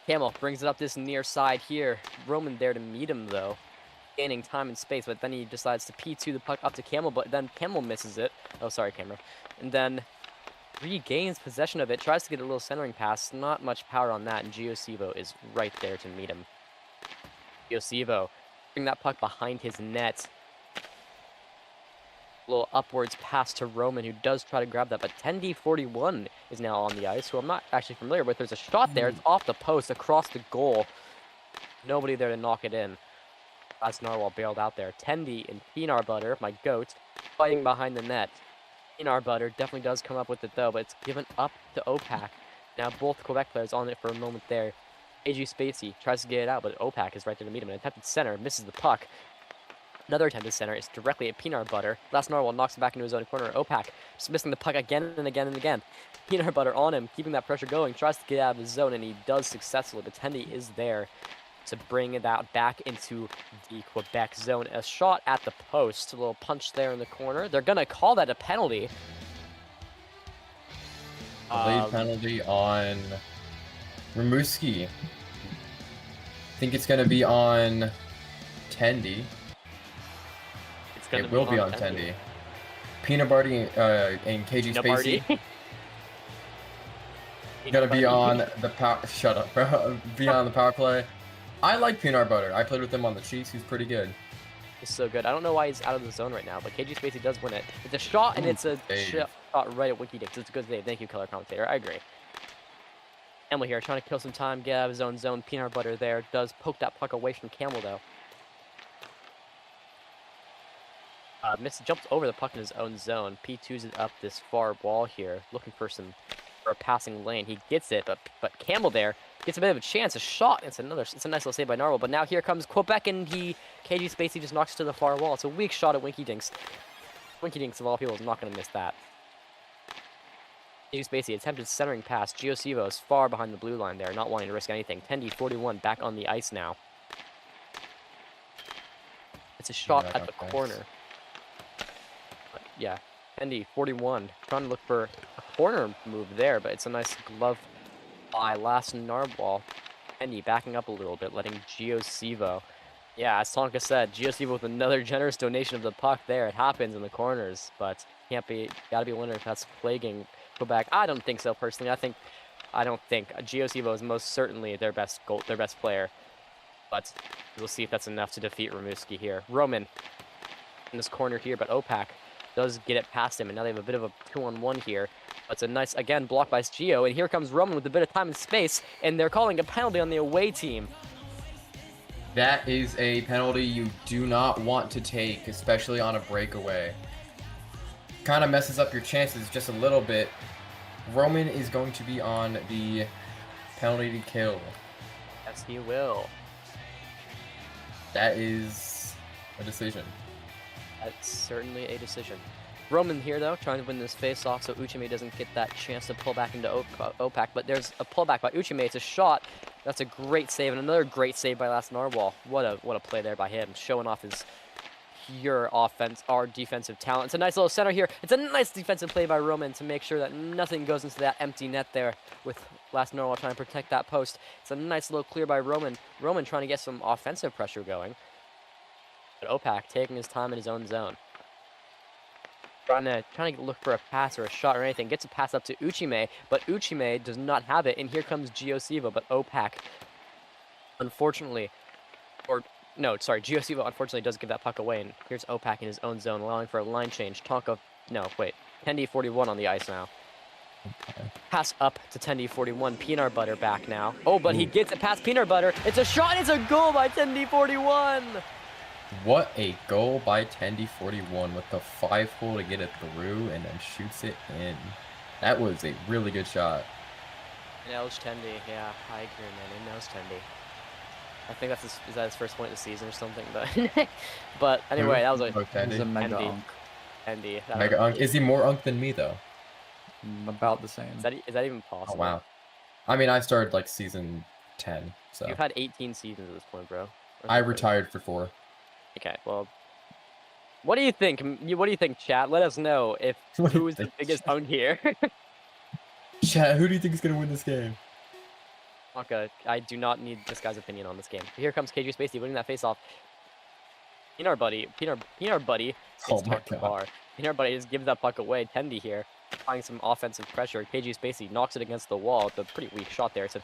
Camel brings it up this near side here. Roman there to meet him, though, gaining time and space, but then he decides to P2 the puck up to Camel, but then Camel misses it. Oh, sorry, camera. And then regains possession of it, tries to get a little centering pass, not much power on that, and Giosivo is right there to meet him. Giosivo, bring that puck behind his net. A little upwards pass to Roman, who does try to grab that, but Tendi41 is now on the ice, who I'm not actually familiar with. There's a shot there, it's off the post, across the goal. Nobody there to knock it in. That's Narwhal bailed out there. Tendi and Peanut Butter, my goat, fighting behind the net. Peanut Butter definitely does come up with it, though, but it's given up to OPAC. Now both Quebec players on it for a moment there. AG Spacey tries to get it out, but OPAC is right there to meet him. An attempted center, misses the puck. Another attempted center is directly at Peanut Butter. Last Narwhal knocks it back into his own corner. OPAC just missing the puck again and again and again. Peanut Butter on him, keeping that pressure going, tries to get out of his zone, and he does successfully. But Tendi is there to bring that back into the Quebec zone. A shot at the post, a little punch there in the corner. They're going to call that a penalty. Delayed penalty on Rimouski. I think it's going to be on Tendi. It will be on Tendi. Peanut Butter and KG Spacey. Gonna be on the power. Shut up, bro. Be on the power play. I like Peanut Butter. I played with him on the Chiefs. He's pretty good. He's so good. I don't know why he's out of the zone right now, but KG Spacey does win it. It's a shot, and it's a shot right at Winky Dicks. It's a good save. Thank you, color commentator. I agree. Camel here, trying to kill some time, get out of his own zone. Peanut Butter there does poke that puck away from Camel, though. Jumps over the puck in his own zone. P2s it up this far wall here, looking for a passing lane. He gets it, but Camel there gets a bit of a chance, a shot. It's a nice little save by Narwhal. But now here comes Quebec, and KG Spacey just knocks it to the far wall. It's a weak shot at Winky Dinks. Winky Dinks of all people is not going to miss that. KG Spacey attempted centering pass. Giosivo is far behind the blue line there, not wanting to risk anything. Tendi41 back on the ice now. It's a shot at the corner. Yeah, Tendi41 trying to look for a corner move there, but it's a nice glove by last Narwhal. Tendi backing up a little bit, letting Giosivo. Yeah, as Tonka said, Giosivo with another generous donation of the puck there. It happens in the corners, but gotta be wondering if that's plaguing Quebec. I don't think so personally. I don't think Giosivo is most certainly their best player, but we'll see if that's enough to defeat Rimouski here. Roman in this corner here, but OPAC does get it past him, and now they have a bit of a 2-on-1 here. It's a nice, again, block by Gio, and here comes Roman with a bit of time and space, and they're calling a penalty on the away team. That is a penalty you do not want to take, especially on a breakaway. Kind of messes up your chances just a little bit. Roman is going to be on the penalty to kill. Yes, he will. That is a decision. That's certainly a decision. Roman here, though, trying to win this face-off so Uchime doesn't get that chance to pull back into OPAC, but there's a pullback by Uchime. It's a shot That's a great save, and another great save by Last Narwhal. What a play there by him, showing off his pure offense, our defensive talent. It's a nice little center here. It's a nice defensive play by Roman to make sure that nothing goes into that empty net there with Last Narwhal trying to protect that post. It's a nice little clear by Roman. Roman trying to get some offensive pressure going. But ohLuvv taking his time in his own zone. Trying to look for a pass or a shot or anything. Gets a pass up to Uchime, but Uchime does not have it. And here comes GeoSiva, but ohLuvv, unfortunately, GeoSiva unfortunately does give that puck away. And here's ohLuvv in his own zone, allowing for a line change. Tendy41 on the ice now. Pass up to Tendy41. Peanut Butter back now. Oh, but he gets it past Peanut Butter. It's a shot. It's a goal by Tendy41. What a goal by Tendy41 with the 5-hole to get it through and then shoots it in. That was a really good shot. He knows Tendy, yeah, I agree, man. He knows Tendy. I think that's is that his first point of the season or something, but anyway, that was He's a mega Tendy. unk. Tendy. Mega unk. Is he more unk than me though? About the same. Is that even possible? Oh wow. I mean, I started like season 10, so You've had 18 seasons at this point, bro. I retired for 4. Okay, well, what do you think? What do you think, chat? Let us know if What do you who is the think, biggest unk here. Chat, who do you think is gonna win this game? Okay, I do not need this guy's opinion on this game. Here comes KG Spacey winning that face-off. Peanut Buddy. Oh my God. Peanut Buddy just gives that puck away. Tendy here, applying some offensive pressure. KG Spacey knocks it against the wall. It's a pretty weak shot there. It's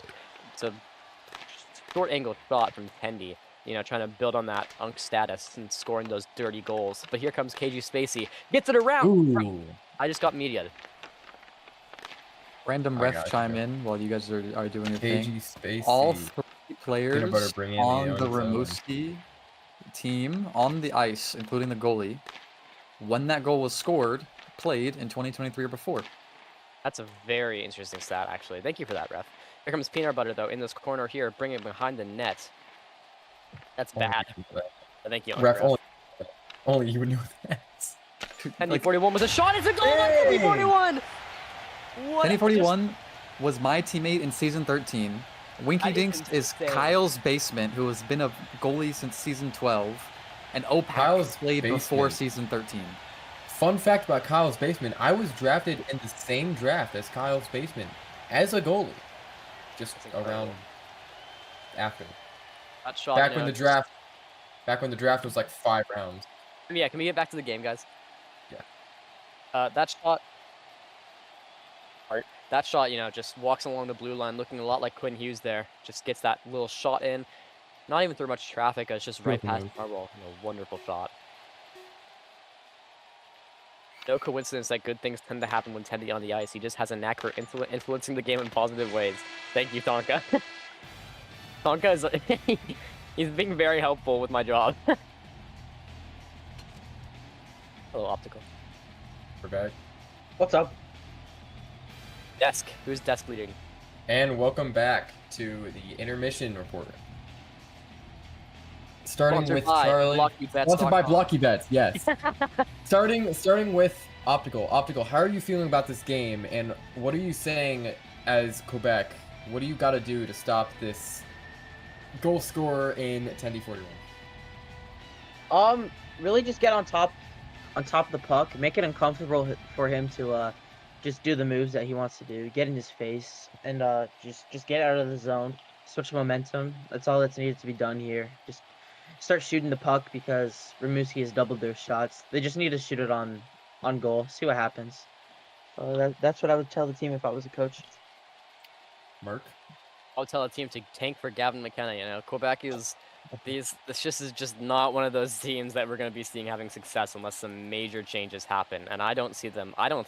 a short angle shot from Tendy. You know, trying to build on that unk status and scoring those dirty goals. But here comes KG Spacey. Gets it around. Ooh. I just got mediated. Random I ref gotcha. chime in while you guys are doing your thing. KG Spacey. All 3 Peanut players butter bring in on the the own zone. Rimouski team on the ice, including the goalie, when that goal was scored, played in 2023 or before. That's a very interesting stat, actually. Thank you for that, ref. Here comes Peanut Butter, though, in this corner here, bringing it behind the net. That's bad. Thank you. Ref, only you would know that. Tendy41 was a shot. It's a goal by Tendy41. Tendy41 was my teammate in season 13. Winky That is Dinks is insane. Kyle's basement, who has been a goalie since season 12, and ohLuvv Kyle's played before basement. season 13. Fun fact about Kyle's basement, I was drafted in the same draft as Kyle's basement as a goalie. Just That's incredible. around after. That shot. Back you when know, the draft was like 5 rounds. Yeah, can we get back to the game, guys? Yeah. That shot, you know, just walks along the blue line, looking a lot like Quinn Hughes there. Just gets that little shot in. Not even through much traffic. It's just right past Marble. A wonderful shot. No coincidence that good things tend to happen when Tendy on the ice. He just has a knack for influencing the game in positive ways. Thank you, Tonka. Tonka is he's being very helpful with my job. Hello, Optical. We're back. What's up? Desk. Who's desk leading? And welcome back to the intermission report. Starting Sponsored with by Charlie. BlockeyBets.com. Sponsored by Blockey Bets, yes. starting with Optical. Optical, how are you feeling about this game, and what are you saying as Quebec? What do you got to do to stop this goal scorer in Tendy41? Really just get on top of the puck, make it uncomfortable for him to just do the moves that he wants to do, get in his face, and just get out of the zone, switch momentum. That's all that's needed to be done here. Just start shooting the puck because Rimouski has doubled their shots. They just need to shoot it on goal. See what happens. That's what I would tell the team if I was a coach. Mark? I would tell a team to tank for Gavin McKenna. You know, Quebec is this is just not one of those teams that we're going to be seeing having success unless some major changes happen. And I don't see them. I'm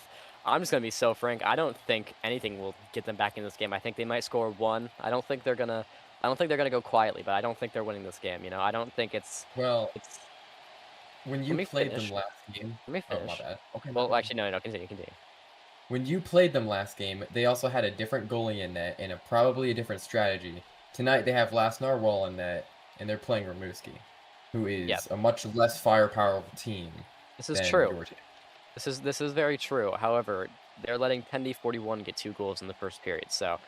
just going to be so frank. I don't think anything will get them back in this game. I think they might score 1. I don't think they're gonna go quietly, but I don't think they're winning this game. You know, I don't think it's. Well, when you me played finish. them last game. Let me Oh, finish. my bad. Okay. Well, actually, no. Continue. When you played them last game, they also had a different goalie in net and probably a different strategy. Tonight they have Last Narwhal in net, and they're playing Rimouski, who is Yep. a much less firepower team. This is than true. your team. This is very true. However, they're letting Tendy41 get 2 goals in the first period. So,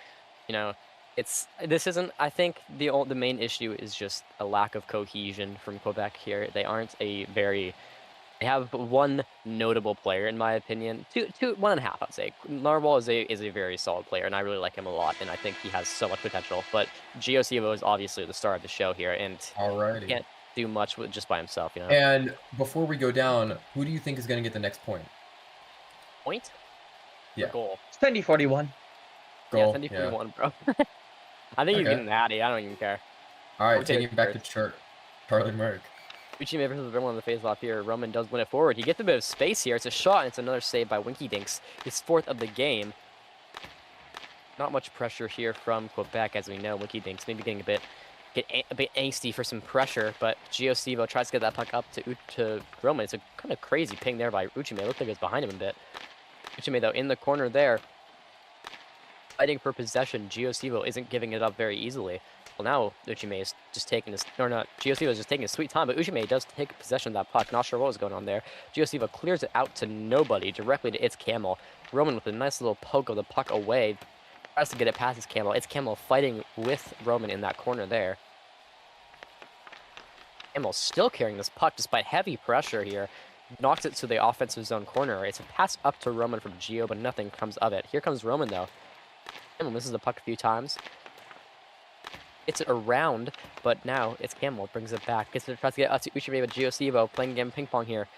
you know, This isn't. I think the main issue is just a lack of cohesion from Quebec here. They aren't a very. They have one notable player, in my opinion. One and a half, I'd say. Narwhal is a very solid player, and I really like him a lot, and I think he has so much potential. But GeoCevo is obviously the star of the show here, and Alrighty. he can't do much with just by himself, you know. And before we go down, who do you think is going to get the next point? Point? Yeah. Or goal? It's 10-41. Goal. Yeah, 10-41, bro. I think he's Okay. getting natty. I don't even care. All right, We'll take taking it back to first. Charlie Merck. Uchime versus Roman on the face-off here. Roman does win it forward. He gets a bit of space here. It's a shot, and it's another save by Winky Dinks. His 4th of the game. Not much pressure here from Quebec, as we know. Winky Dinks maybe getting a bit angsty for some pressure, but GeoCevo tries to get that puck up to Roman. It's a kind of crazy ping there by Uchime. It looked like it was behind him a bit. Uchime, though, in the corner there. Fighting for possession. GeoCevo isn't giving it up very easily. Well, now Uchime is just taking this, or not, GeoCevo is just taking a sweet time, but Uchime does take possession of that puck. Not sure what was going on there. GeoCevo clears it out to nobody, directly to its Camel. Roman with a nice little poke of the puck away, tries to get it past his Camel. It's Camel fighting with Roman in that corner there. Camel still carrying this puck despite heavy pressure here. Knocks it to the offensive zone corner. It's a pass up to Roman from Geo, but nothing comes of it. Here comes Roman, though. Camel misses the puck a few times. It's around, but now it's Camel. Brings it back. Tries to get out to Uchime, but GeoCevo playing a game of ping pong here.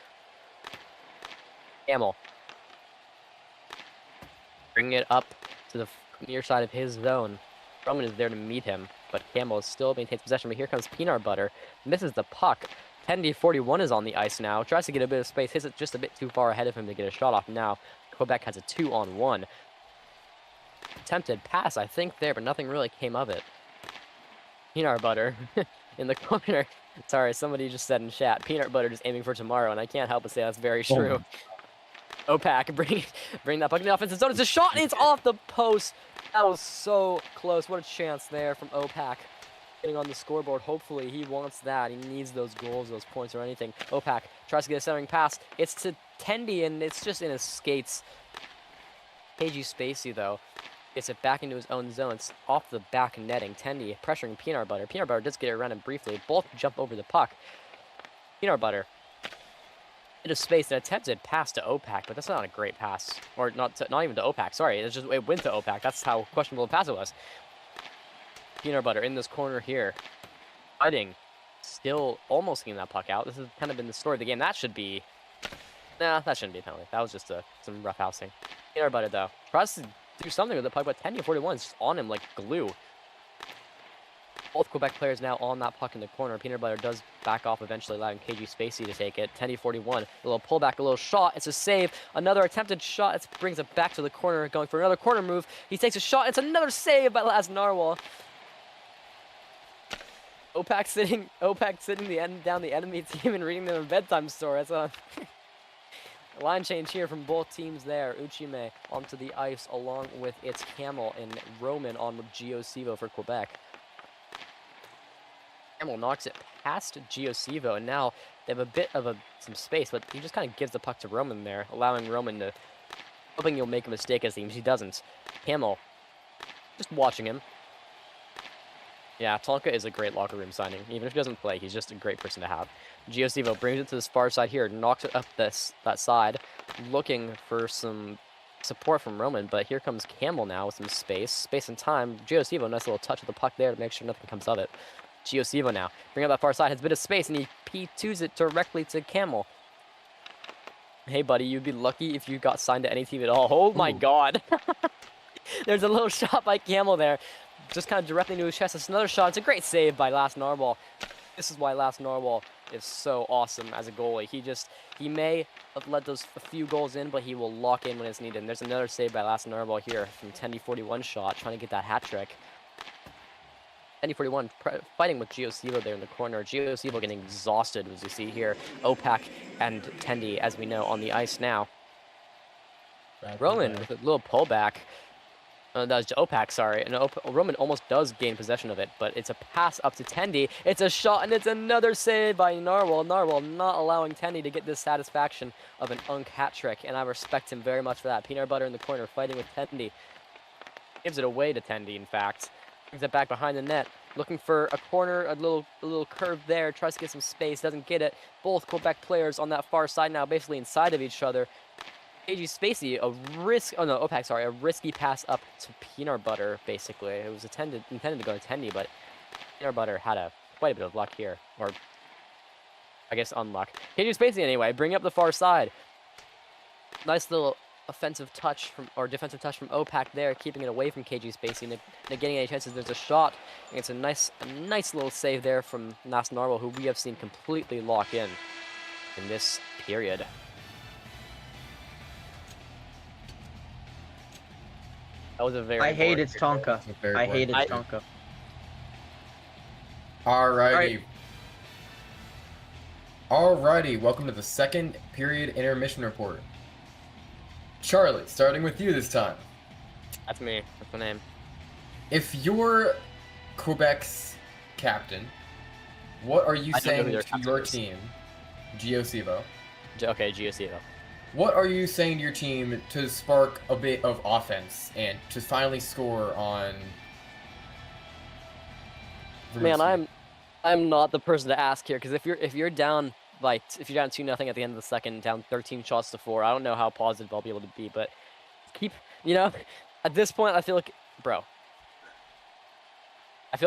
Camel. Bring it up to the near side of his zone. Roman is there to meet him, but Camel still maintains possession. But here comes Peanut Butter. Misses the puck. 10-41 is on the ice now. Tries to get a bit of space. Hits it just a bit too far ahead of him to get a shot off now. Quebec has a 2-on-1. Attempted pass, I think, there, but nothing really came of it. Peanut Butter in the corner. Sorry, somebody just said in chat, Peanut Butter just aiming for tomorrow, and I can't help but say that's very true. OPAC, bring that puck in the offensive zone. It's a shot, and it's off the post. That was so close. What a chance there from OPAC. Getting on the scoreboard. Hopefully, he wants that. He needs those goals, those points, or anything. OPAC tries to get a centering pass. It's to Tendy, and it's just in his skates. KG Spacey, though, gets it back into his own zone. It's off the back netting. Tendy pressuring Peanut Butter. Peanut Butter does get it around him briefly. Both jump over the puck. Peanut Butter. Bit of space, an attempted pass to OPAC, but that's not a great pass. Or not even to OPAC, sorry. It went to OPAC. That's how questionable the pass it was. Peanut Butter in this corner here. Fighting. Still almost getting that puck out. This has kind of been the story of the game. That should be... Nah, that shouldn't be a penalty. That was just some roughhousing. Peanut Butter, though, tries to do something with the puck, but 10-41 is just on him like glue. Both Quebec players now on that puck in the corner. Peanut Butter does back off eventually, allowing KG Spacey to take it. 10-41, a little pullback, a little shot. It's a save. Another attempted shot. It brings it back to the corner, going for another corner move. He takes a shot. It's another save by Laz Narwhal. OPAC sitting down the enemy team and reading them a bedtime story. That's a line change here from both teams there. Uchime onto the ice along with its Camel and Roman on with GeoCevo for Quebec. Camel knocks it past GeoCevo, and now they have a bit of some space, but he just kind of gives the puck to Roman there, allowing Roman to, hoping he'll make a mistake as he doesn't. Camel, just watching him. Yeah, Tonka is a great locker room signing. Even if he doesn't play, he's just a great person to have. GeoCevo brings it to this far side here, knocks it up that side, looking for some support from Roman, but here comes Camel now with some space and time. GeoCevo, nice little touch of the puck there to make sure nothing comes of it. GeoCevo now, bring up that far side, has a bit of space, and he P2s it directly to Camel. Hey, buddy, you'd be lucky if you got signed to any team at all. Oh my god. There's a little shot by Camel there. Just kind of directly into his chest. It's another shot. It's a great save by Laz Narwhal. This is why Laz Narwhal is so awesome as a goalie. He may have let those a few goals in, but he will lock in when it's needed. And there's another save by Laz Narwhal here from 10-41 shot, trying to get that hat trick. 10-41 fighting with GeoCevo there in the corner. GeoCevo getting exhausted, as you see here. OPAC and Tendy, as we know, on the ice now. Roman with a little pullback. That was OPAC, sorry. And Roman almost does gain possession of it, but it's a pass up to Tendy. It's a shot, and it's another save by Narwhal. Narwhal not allowing Tendy to get this satisfaction of an unk hat trick, and I respect him very much for that. Peanut Butter in the corner fighting with Tendy. Gives it away to Tendy, in fact. Brings it back behind the net. Looking for a corner, a little curve there. Tries to get some space, doesn't get it. Both Quebec players on that far side now, basically inside of each other. KG Spacey, a risky pass up to Peanut Butter, basically. It was intended to go to Tendy, but Peanut Butter had quite a bit of luck here. Or, I guess, unluck. KG Spacey, anyway, bring up the far side. Nice little defensive touch from OPAC there, keeping it away from KG Spacey, negating any chances there's a shot. And it's a nice little save there from Nas Narwhal, who we have seen completely lock in this period. That was a very. I hate it's Tonka. I hate it's I- Tonka. Alrighty. Alrighty, welcome to the second period intermission report. Charlie, starting with you this time. That's me. That's my name. If you're Quebec's captain, what are you I don't know saying who their to captain your is. team, GOCVO? Okay, GOC though. What are you saying to your team to spark a bit of offense and to finally score on? Man, Vermouth? I'm not the person to ask here, because if you're down if you're down 2-0 at the end of the second, down 13 shots to 4, I don't know how positive I'll be able to be, but at this point I feel like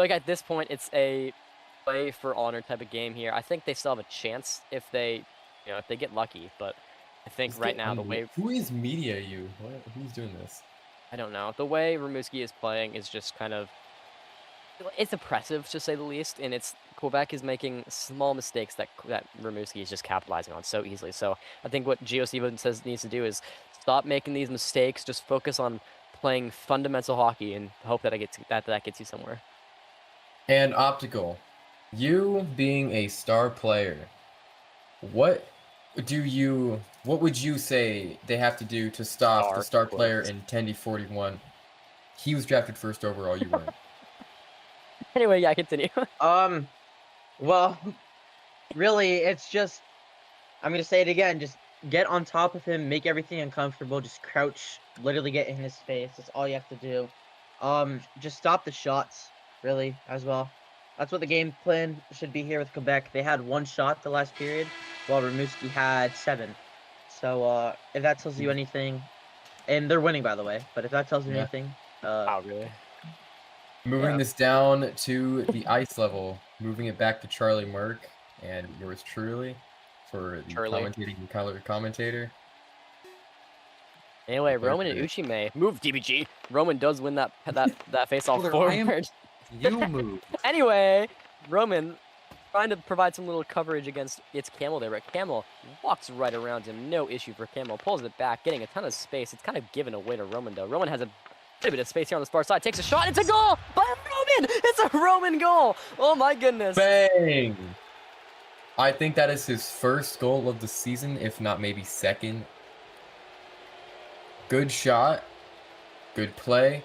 at this point it's a play for honor type of game here. I think they still have a chance if they get lucky, but I think Is right there- now the way Who is media you? Who's doing this? I don't know. The way Rimouski is playing is just kind of... It's oppressive, to say the least, and Quebec is making small mistakes that Rimouski is just capitalizing on so easily. So I think what GOC needs to do is stop making these mistakes, just focus on playing fundamental hockey and hope that that gets you somewhere. And Optical, you being a star player, what would you say they have to do to stop the star player in Tendy 41? He was drafted first overall, you weren't. Anyway, yeah, continue. Well, really, it's just, I'm gonna say it again, just get on top of him, make everything uncomfortable, just crouch, literally get in his face, that's all you have to do. Just stop the shots, really, as well. That's what the game plan should be here with Quebec. They had 1 shot the last period, while Rimouski had 7. So, if that tells you anything, and they're winning, by the way, but if that tells you Yeah. anything, Wow, really? Moving this down to the ice level, moving it back to Charlie Merck and yours truly for the commentating commentator. Anyway, Okay, Roman and good. Uchime move DBG. Roman does win that face off Brother, I am- forward. You move. Anyway, Roman trying to provide some little coverage against its Camel there, but Camel walks right around him. No issue for Camel. Pulls it back, getting a ton of space. It's kind of given away to Roman, though. Roman has a bit of space here on the far side. Takes a shot. It's a goal by Roman! It's a Roman goal! Oh, my goodness. Bang! I think that is his first goal of the season, if not maybe second. Good shot. Good play.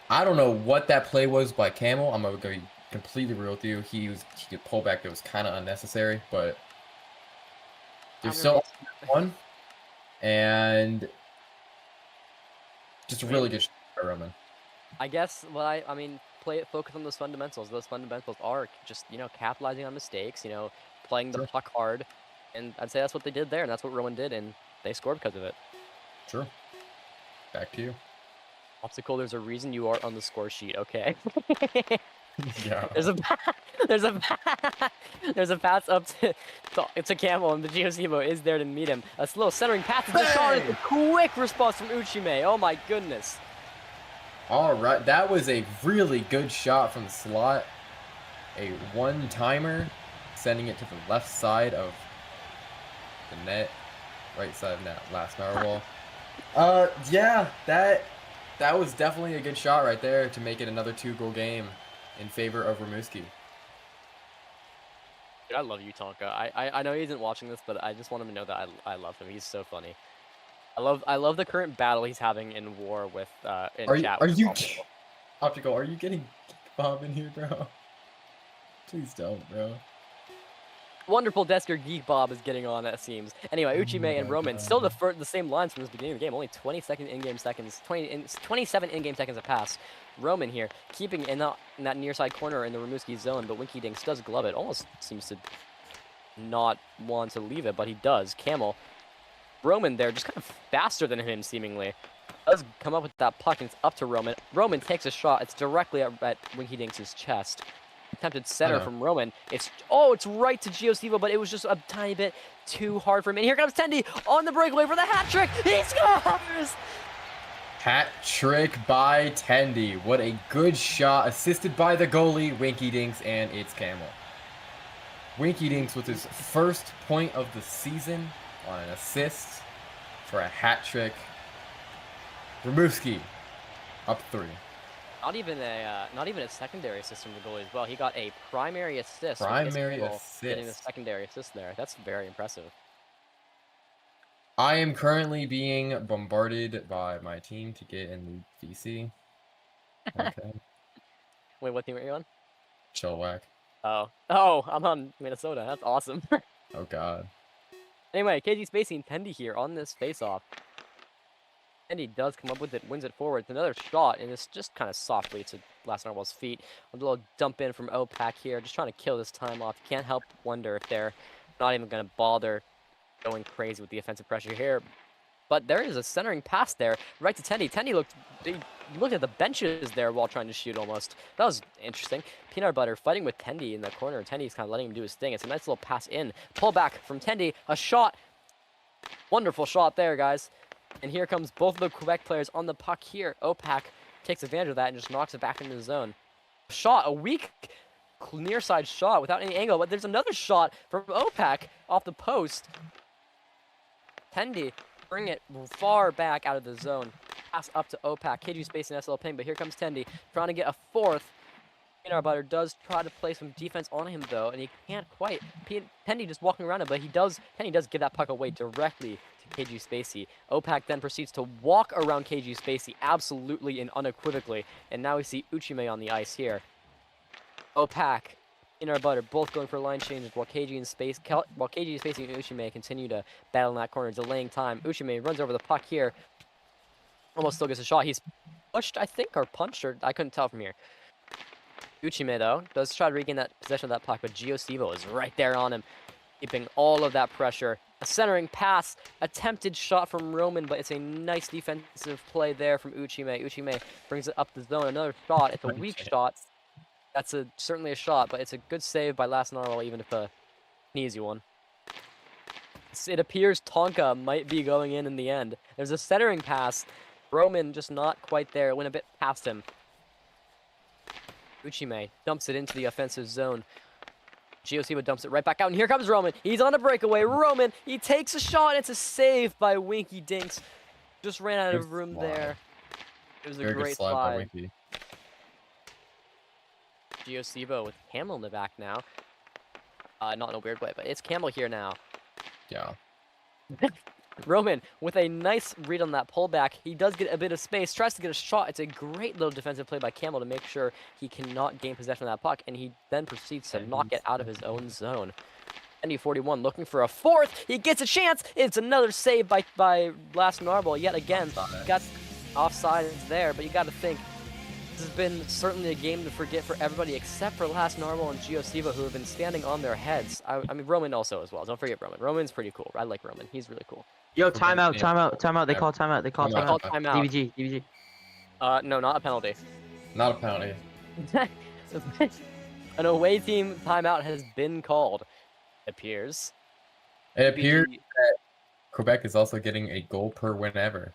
I don't know what that play was by Camel. I'm going to be completely real with you. He could pull back that was kind of unnecessary, but there's still one. And just a really good shot by Roman. I guess focus on those fundamentals. Those fundamentals are just, capitalizing on mistakes, playing the Sure. puck hard. And I'd say that's what they did there, and that's what Roman did, and they scored because of it. Sure. Back to you. Obstacle, there's a reason you are on the score sheet, okay? Yeah. There's a pass up to Camel, and the Geosibo is there to meet him. A slow centering pass to Deshaun. A quick response from Uchime. Oh my goodness. All right, that was a really good shot from the slot. A one-timer, sending it to the left side of the net, right side of that last narwhal. Yeah, that was definitely a good shot right there to make it another 2-goal game in favor of Rimouski. Dude, I love you, Tonka. I know he isn't watching this, but I just want him to know that I love him. He's so funny. I love the current battle he's having in war with chat. Are you Optical? Are you getting Bob in here, bro? Please don't, bro. Wonderful Desker Geek Bob is getting on, it seems. Anyway, Uchime and Roman, still the same lines from the beginning of the game. Only 27 in-game seconds have passed. Roman here, keeping in that near side corner in the Rimouski zone, but Winky Dinks does glove it. Almost seems to not want to leave it, but he does. Camel. Roman there, just kind of faster than him, seemingly. Does come up with that puck, and it's up to Roman. Roman takes a shot. It's directly at Winky Dinks' chest. Attempted center from Roman. It's right to GeoStevo, but it was just a tiny bit too hard for him. And here comes Tendy on the breakaway for the hat trick. He scores! Hat trick by Tendy. What a good shot, assisted by the goalie, Winky Dinks, and it's Camel. Winky Dinks with his first point of the season on an assist for a hat trick. Rimouski up 3. Not even a secondary assist from the goalie as well. He got a primary assist. Getting the secondary assist there. That's very impressive. I am currently being bombarded by my team to get in the VC. Okay. Wait, what team are you on? Chilliwack. Oh, I'm on Minnesota. That's awesome. Oh God. Anyway, KG Spacey and Tendy here on this face-off. Tendy does come up with it, wins it forward. It's another shot, and it's just kind of softly to Last Narwhal's feet. A little dump in from OPAC here, just trying to kill this time off. You can't help wonder if they're not even going to bother going crazy with the offensive pressure here. But there is a centering pass there, right to Tendy. Tendy looked at the benches there while trying to shoot almost. That was interesting. Peanut Butter fighting with Tendy in the corner. Tendy's kind of letting him do his thing. It's a nice little pass in. Pull back from Tendy. A shot. Wonderful shot there, guys. And here comes both of the Quebec players on the puck here. OPAC takes advantage of that and just knocks it back into the zone. Shot, a weak near side shot without any angle, but there's another shot from OPAC off the post. Tendy bring it far back out of the zone. Pass up to OPAC. KG Space and SL Ping, but here comes Tendy trying to get a fourth. Peanut Butter does try to play some defense on him though, and he can't quite. Tendy just walking around him, but Tendy does give that puck away directly to KG Spacey. OPAC then proceeds to walk around KG Spacey absolutely and unequivocally, and now we see Uchime on the ice here. OPAC, Peanut Butter both going for line changes while KG Spacey and Uchime continue to battle in that corner, delaying time. Uchime runs over the puck here. Almost still gets a shot. He's pushed, I think, or punched, or I couldn't tell from here. Uchime, though, does try to regain that possession of that puck, but GeoStevo is right there on him, keeping all of that pressure. A centering pass, attempted shot from Roman, but it's a nice defensive play there from Uchime. Uchime brings it up the zone. Another shot. It's a weak shot. That's certainly a shot, but it's a good save by Last Narwhal, even if an easy one. It appears Tonka might be going in the end. There's a centering pass. Roman just not quite there. It went a bit past him. Uchime dumps it into the offensive zone. GeoStevo dumps it right back out, and here comes Roman. He's on a breakaway. Roman, he takes a shot. It's a save by Winky Dinks. Just ran out of room there. It was a great slide. GeoStevo with Camel in the back now. Not in a weird way, but it's Camel here now. Yeah. Roman with a nice read on that pullback. He does get a bit of space, tries to get a shot. It's a great little defensive play by Camel to make sure he cannot gain possession of that puck, and he then proceeds to knock it out of his own zone. ND41 looking for a fourth. He gets a chance. It's another save by Last Narwhal yet again. Got offside there, but you got to think this has been certainly a game to forget for everybody except for Last Narwhal and GeoStevo, who have been standing on their heads. I mean, Roman also as well. Don't forget Roman. Roman's pretty cool. I like Roman. He's really cool. Yo, timeout. They call timeout. They call timeout. DBG. No, not a penalty. Not a penalty. An away team timeout has been called, it appears. It appears that Quebec is also getting a goal per whenever.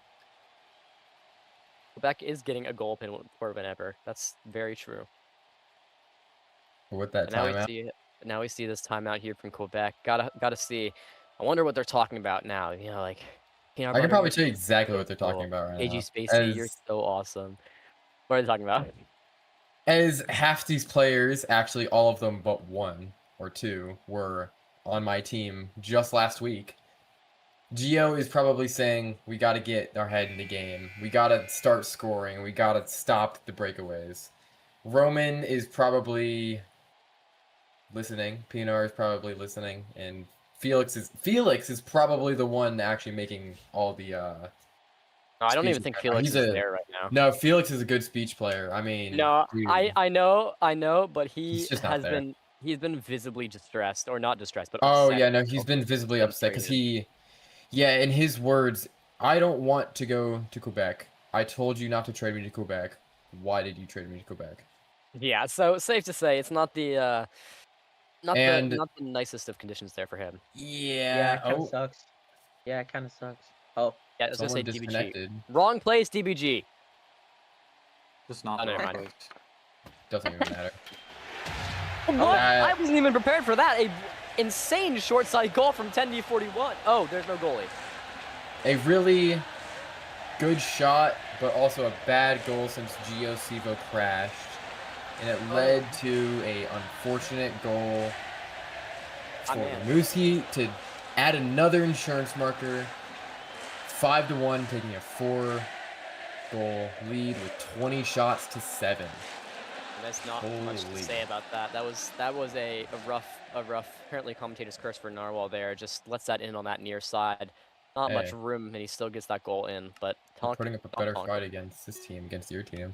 Quebec is getting a goal per whenever. That's very true. With that timeout. Now we see this timeout here from Quebec. Gotta see. I wonder what they're talking about now. You know, like, I can probably tell you exactly what they're talking about right now. KG Spacey, you're so awesome. What are they talking about? As half these players, actually all of them but one or two, were on my team just last week. Geo is probably saying, we got to get our head in the game. We got to start scoring. We got to stop the breakaways. Roman is probably listening. PNR is probably listening, and Felix is probably the one actually making all the No, I don't even speeches think right now. Felix He's is a there right now. no. Felix is a good speech player. I mean, No, dude, I know, but he's he just not has there. been visibly distressed, or not distressed, but Oh upset. yeah, no, he's been visibly upset because yeah, in his words, I don't want to go to Quebec. I told you not to trade me to Quebec. Why did you trade me to Quebec? Yeah, so safe to say it's not the And not the nicest of conditions there for him. Yeah, yeah, it kind of oh, sucks. Yeah, it kind of sucks. Oh, Yeah, I was gonna say someone DBG. disconnected. Wrong place, DBG. Just not Oh, the never right mind. place. Doesn't even matter. What? Uh, I wasn't even prepared for that. A insane short side goal from 10D41. Oh, there's no goalie. A really good shot, but also a bad goal since Gio Sivo crashed. And it led to a unfortunate goal for man. Musi to add another insurance marker. 5-1, taking a 4-goal lead with 20 shots to 7. There's not much to Holy. say about that. That was a rough apparently commentator's curse for Narwhal there. Just lets that in on that near side. Not much Hey. room, and he still gets that goal in. But You're Tonka, putting up a not better Tonka. fight against this team, against your team.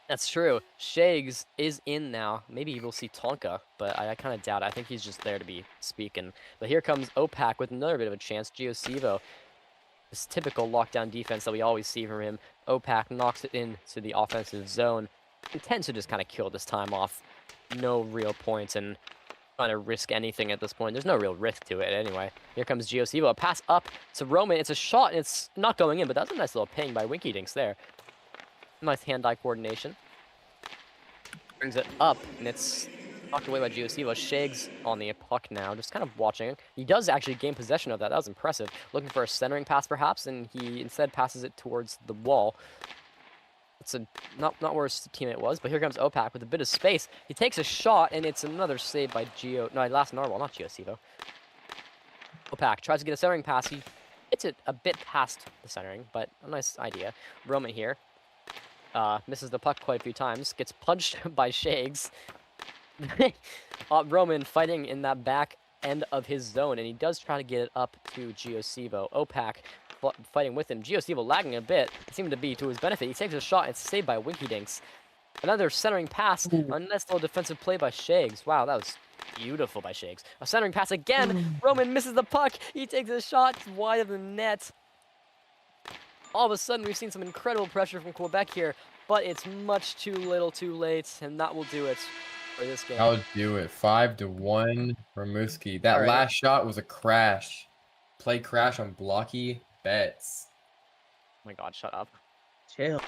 That's true. Shags is in now. Maybe we'll see Tonka, but I kind of doubt it. I think he's just there to be speaking. But here comes Opak with another bit of a chance. Giosivo, this typical lockdown defense that we always see from him. Opak knocks it into the offensive zone. Intends to just kind of kill this time off. No real points and trying to risk anything at this point. There's no real risk to it anyway. Here comes Giosivo. A pass up to Roman. It's a shot, and it's not going in, but that's a nice little ping by Winky Dinks there. Nice hand-eye coordination. Brings it up, and it's knocked away by Giosivo. Shags on the puck now, just kind of watching. He does actually gain possession of that. That was impressive. Looking for a centering pass, perhaps, and he instead passes it towards the wall. It's not where his teammate was, but here comes Opak with a bit of space. He takes a shot, and it's another save by last Narwhal, not Giosivo. Opak tries to get a centering pass. He hits it a bit past the centering, but a nice idea. Roman here. Misses the puck quite a few times. Gets punched by Shags. Roman fighting in that back end of his zone, and he does try to get it up to Giosivo. Opak fighting with him. Giosivo lagging a bit. It seemed to be to his benefit. He takes a shot. It's saved by Winky Dinks. Another centering pass. A nice little defensive play by Shags. Wow, that was beautiful by Shags. A centering pass again. Roman misses the puck. He takes a shot. It's wide of the net. All of a sudden, we've seen some incredible pressure from Quebec here, but it's much too little too late, and that will do it for this game. That would do it. 5-1 for Muski. That last shot was a crash. Play crash on Blockey bets. Oh my god, shut up. chill.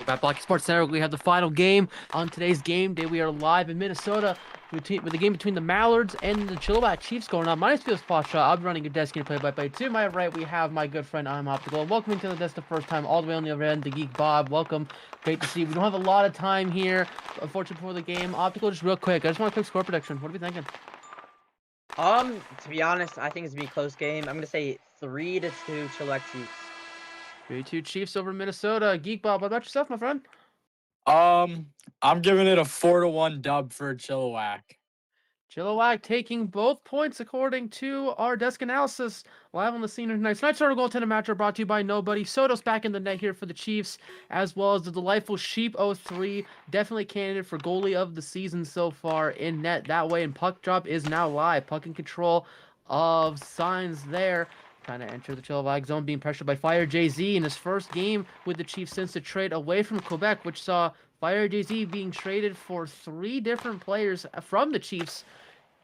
At Blockey Sports Center, we have the final game on today's game day. We are live in Minnesota with the game between the Mallards and the Chilliwack Chiefs going on. My name is Felix Foster. I'll be running your desk here play-by-play. To my right, we have my good friend, I'm Optical. Welcome to the desk the first time, all the way on the other end, the Geek Bob. Welcome. Great to see you. We don't have a lot of time here, unfortunately, before the game. Optical, just real quick. I just want a quick score prediction. What are we thinking? To be honest, I think it's gonna be a close game. I'm gonna say 3-2 Chilliwack Chiefs. 3-2 Chiefs over Minnesota. Geek Bob, what about yourself, my friend? I'm giving it a 4-1 dub for Chilliwack. Chilliwack taking both points according to our desk analysis. Live on the scene tonight. Tonight's our goaltender match are brought to you by Nobody. Soto's back in the net here for the Chiefs, as well as the delightful Sheep 03. Definitely candidate for goalie of the season so far in net that way. And puck drop is now live. Puck in control of Signs there. Trying to enter the Chilliwack zone, being pressured by Fire Jay-Z in his first game with the Chiefs since the trade away from Quebec, which saw Fire Jay-Z being traded for 3 different players from the Chiefs,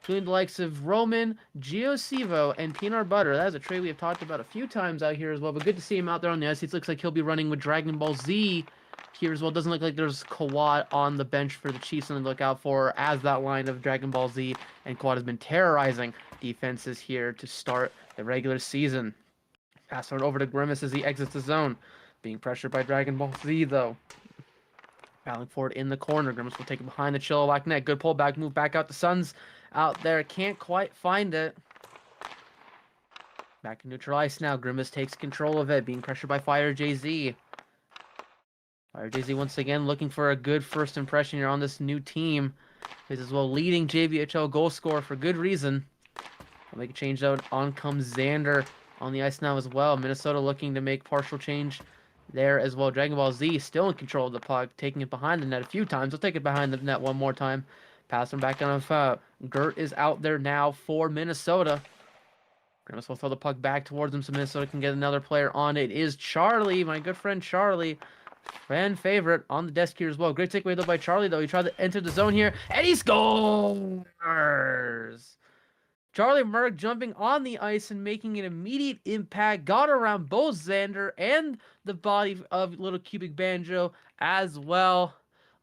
including the likes of Roman, Giosivo, and Peanut Butter. That is a trade we have talked about a few times out here as well, but good to see him out there on the ice. It looks like he'll be running with Dragon Ball Z here as well. Doesn't look like there's Kawhi on the bench for the Chiefs to look out for, as that line of Dragon Ball Z and Kawhi has been terrorizing defenses here to start the regular season. Pass it over to Grimace as he exits the zone. Being pressured by Dragon Ball Z, though. Battling forward in the corner. Grimace will take it behind the Chilliwack net. Good pullback move back out. The Suns out there. Can't quite find it. Back in neutral ice now. Grimace takes control of it. Being pressured by Fire Jay-Z. Fire Jay-Z once again looking for a good first impression here on this new team. He's as well leading JBHL goal scorer for good reason. I'll make a change out. On comes Xander on the ice now as well. Minnesota looking to make partial change there as well. Dragon Ball Z still in control of the puck, taking it behind the net a few times. He'll take it behind the net one more time. Pass him back on foul. Gert is out there now for Minnesota. Grimace will throw the puck back towards him so Minnesota can get another player on. It is Charlie, my good friend Charlie. Fan favorite on the desk here as well. Great takeaway though by Charlie though. He tried to enter the zone here and he scores! Charlie Merck jumping on the ice and making an immediate impact. Got around both Xander and the body of Little Cubic Banjo as well.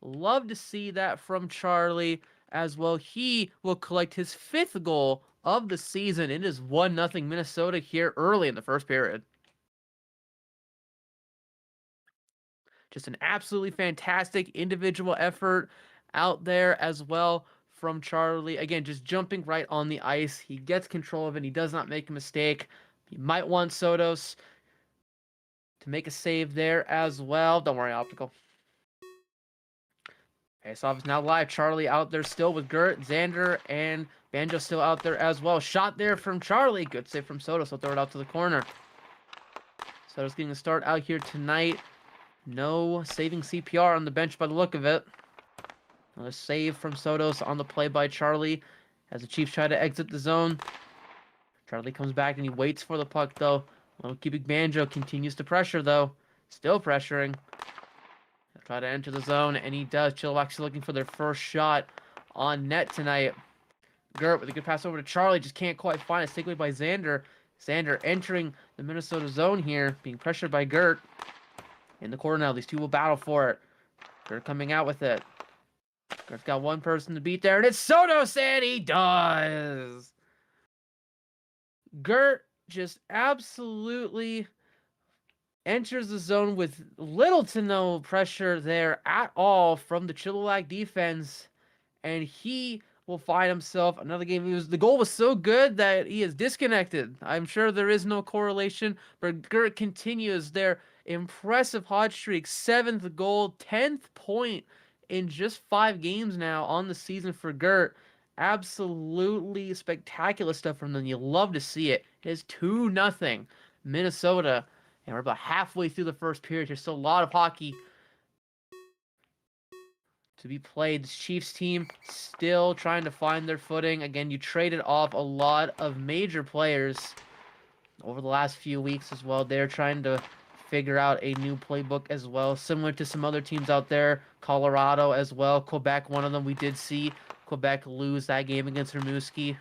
Love to see that from Charlie as well. He will collect his 5th goal of the season. It is 1-0 Minnesota here early in the first period. Just an absolutely fantastic individual effort out there as well from Charlie. Again, just jumping right on the ice. He gets control of it. He does not make a mistake. He might want Sotos to make a save there as well. Don't worry, Optical. Face-off is now live. Charlie out there still with Gert, Xander, and Banjo still out there as well. Shot there from Charlie. Good save from Sotos. He'll throw it out to the corner. Sotos getting a start out here tonight. No saving CPR on the bench by the look of it. Another save from Sotos on the play by Charlie as the Chiefs try to exit the zone. Charlie comes back and he waits for the puck though. Little Cubic Banjo continues to pressure though. Still pressuring. He'll try to enter the zone and he does. Chilliwack's looking for their first shot on net tonight. Gert with a good pass over to Charlie. Just can't quite find it. Takeaway by Xander. Xander entering the Minnesota zone here. Being pressured by Gert. In the corner now. These two will battle for it. Gert coming out with it. Gert's got one person to beat there. And it's Sotos and he does. Gert just absolutely enters the zone with little to no pressure there at all from the Chilliwack defense. And he will find himself another game. The goal was so good that he is disconnected. I'm sure there is no correlation, but Gert continues their impressive hot streak. 7th goal, 10th point in just 5 games now on the season for Gert. Absolutely spectacular stuff from them. You love to see it. It is 2-0 Minnesota. And we're about halfway through the first period. There's still a lot of hockey to be played. The Chiefs team still trying to find their footing. Again, you traded off a lot of major players over the last few weeks as well. They're trying to figure out a new playbook as well, similar to some other teams out there. Colorado as well. Quebec, one of them. We did see Quebec lose that game against Rimouski.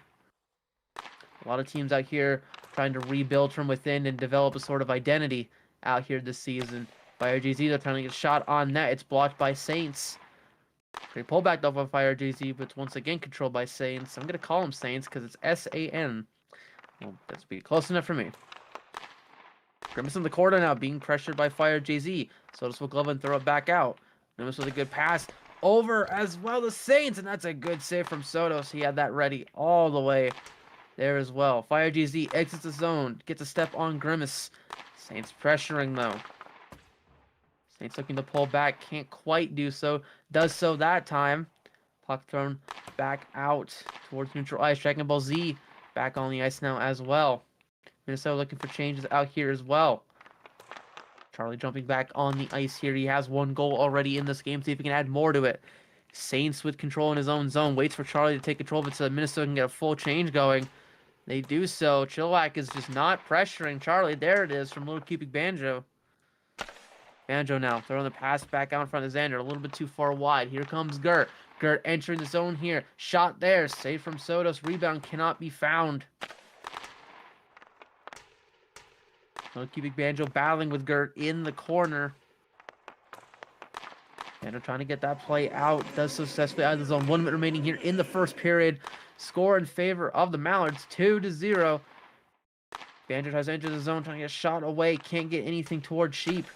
A lot of teams out here trying to rebuild from within and develop a sort of identity out here this season. Fire JZ, they're trying to get a shot on net. It's blocked by Saints. Great pullback off of Fire JZ, but it's once again controlled by Saints. I'm going to call him Saints because it's S-A-N. Well, that's be close enough for me. Grimace in the corner now, being pressured by Fire JZ. Sotos will glove and throw it back out. Grimace with a good pass over as well as Saints, and that's a good save from Sotos. He had that ready all the way there as well. Fire JZ exits the zone, gets a step on Grimace. Saints pressuring though. Saints looking to pull back, can't quite do so. Does so that time. Puck thrown back out towards neutral ice. Dragon Ball Z back on the ice now as well. Minnesota looking for changes out here as well. Charlie jumping back on the ice here. He has 1 goal already in this game. See if he can add more to it. Saints with control in his own zone. Waits for Charlie to take control of it so that Minnesota can get a full change going. They do so. Chilliwack is just not pressuring Charlie. There it is from Little Cubic Banjo. Banjo now throwing the pass back out in front of Xander. A little bit too far wide. Here comes Gert. Gert entering the zone here. Shot there. Save from Sotos. Rebound cannot be found. Little Cubic Banjo battling with Gert in the corner. Banjo trying to get that play out. Does so successfully out of the zone. 1 minute remaining here in the first period. Score in favor of the Mallards. 2-0. Banjo tries to enter the zone. Trying to get a shot away. Can't get anything towards Sheep.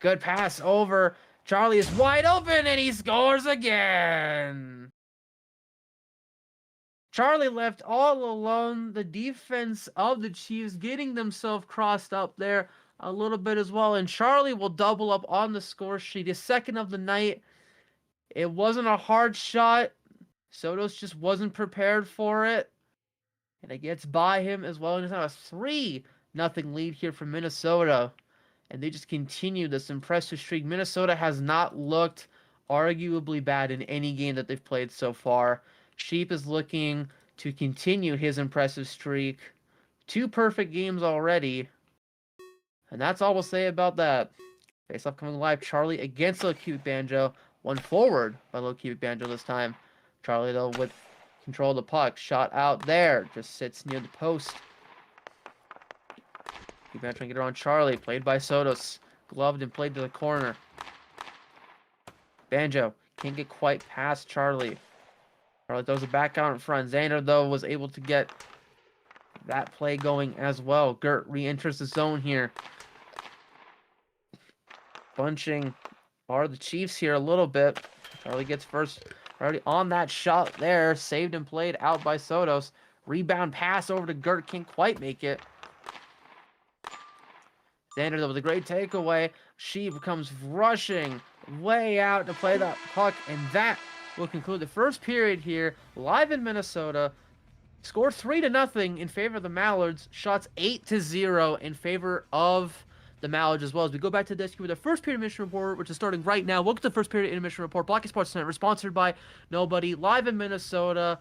Good pass over. Charlie is wide open and he scores again. Charlie left all alone. The defense of the Chiefs getting themselves crossed up there a little bit as well. And Charlie will double up on the score sheet. His 2nd of the night. It wasn't a hard shot. Sotos just wasn't prepared for it. And it gets by him as well. And it's now a 3-0 lead here for Minnesota. And they just continue this impressive streak. Minnesota has not looked arguably bad in any game that they've played so far. Sheep is looking to continue his impressive streak. 2 perfect games already. And that's all we'll say about that. Face off coming live. Charlie against Low Cubic Banjo. One forward by Low Cubic Banjo this time. Charlie, though, with control of the puck. Shot out there. Just sits near the post. Cubic Banjo trying to get around Charlie. Played by Sotos. Gloved and played to the corner. Banjo can't get quite past Charlie. Charlie throws it back out in front. Xander, though, was able to get that play going as well. Gert re-enters the zone here. Bunching are the Chiefs here a little bit. Charlie gets first already on that shot there. Saved and played out by Sotos. Rebound pass over to Gert. Can't quite make it. Xander, though, with a great takeaway. Sheep comes rushing way out to play that puck. And that will conclude the first period here. Live in Minnesota. Score 3-0 in favor of the Mallards. Shots 8-0 in favor of the Mallards as well. As we go back to the desk with the first period intermission report, which is starting right now. Welcome to the first period intermission report. Blockey Sports Center, sponsored by Nobody. Live in Minnesota.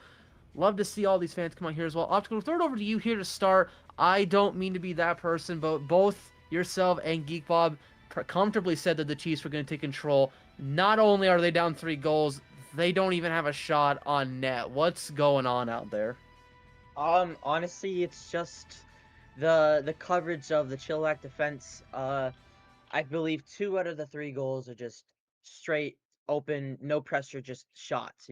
Love to see all these fans come on here as well. Optical, throw it over to you here to start. I don't mean to be that person, but both yourself and Geek Bob comfortably said that the Chiefs were going to take control. Not only are they down 3 goals, they don't even have a shot on net. What's going on out there? Honestly, it's just the coverage of the Chilliwack defense. I believe 2 out of the 3 goals are just straight open, no pressure, just shots.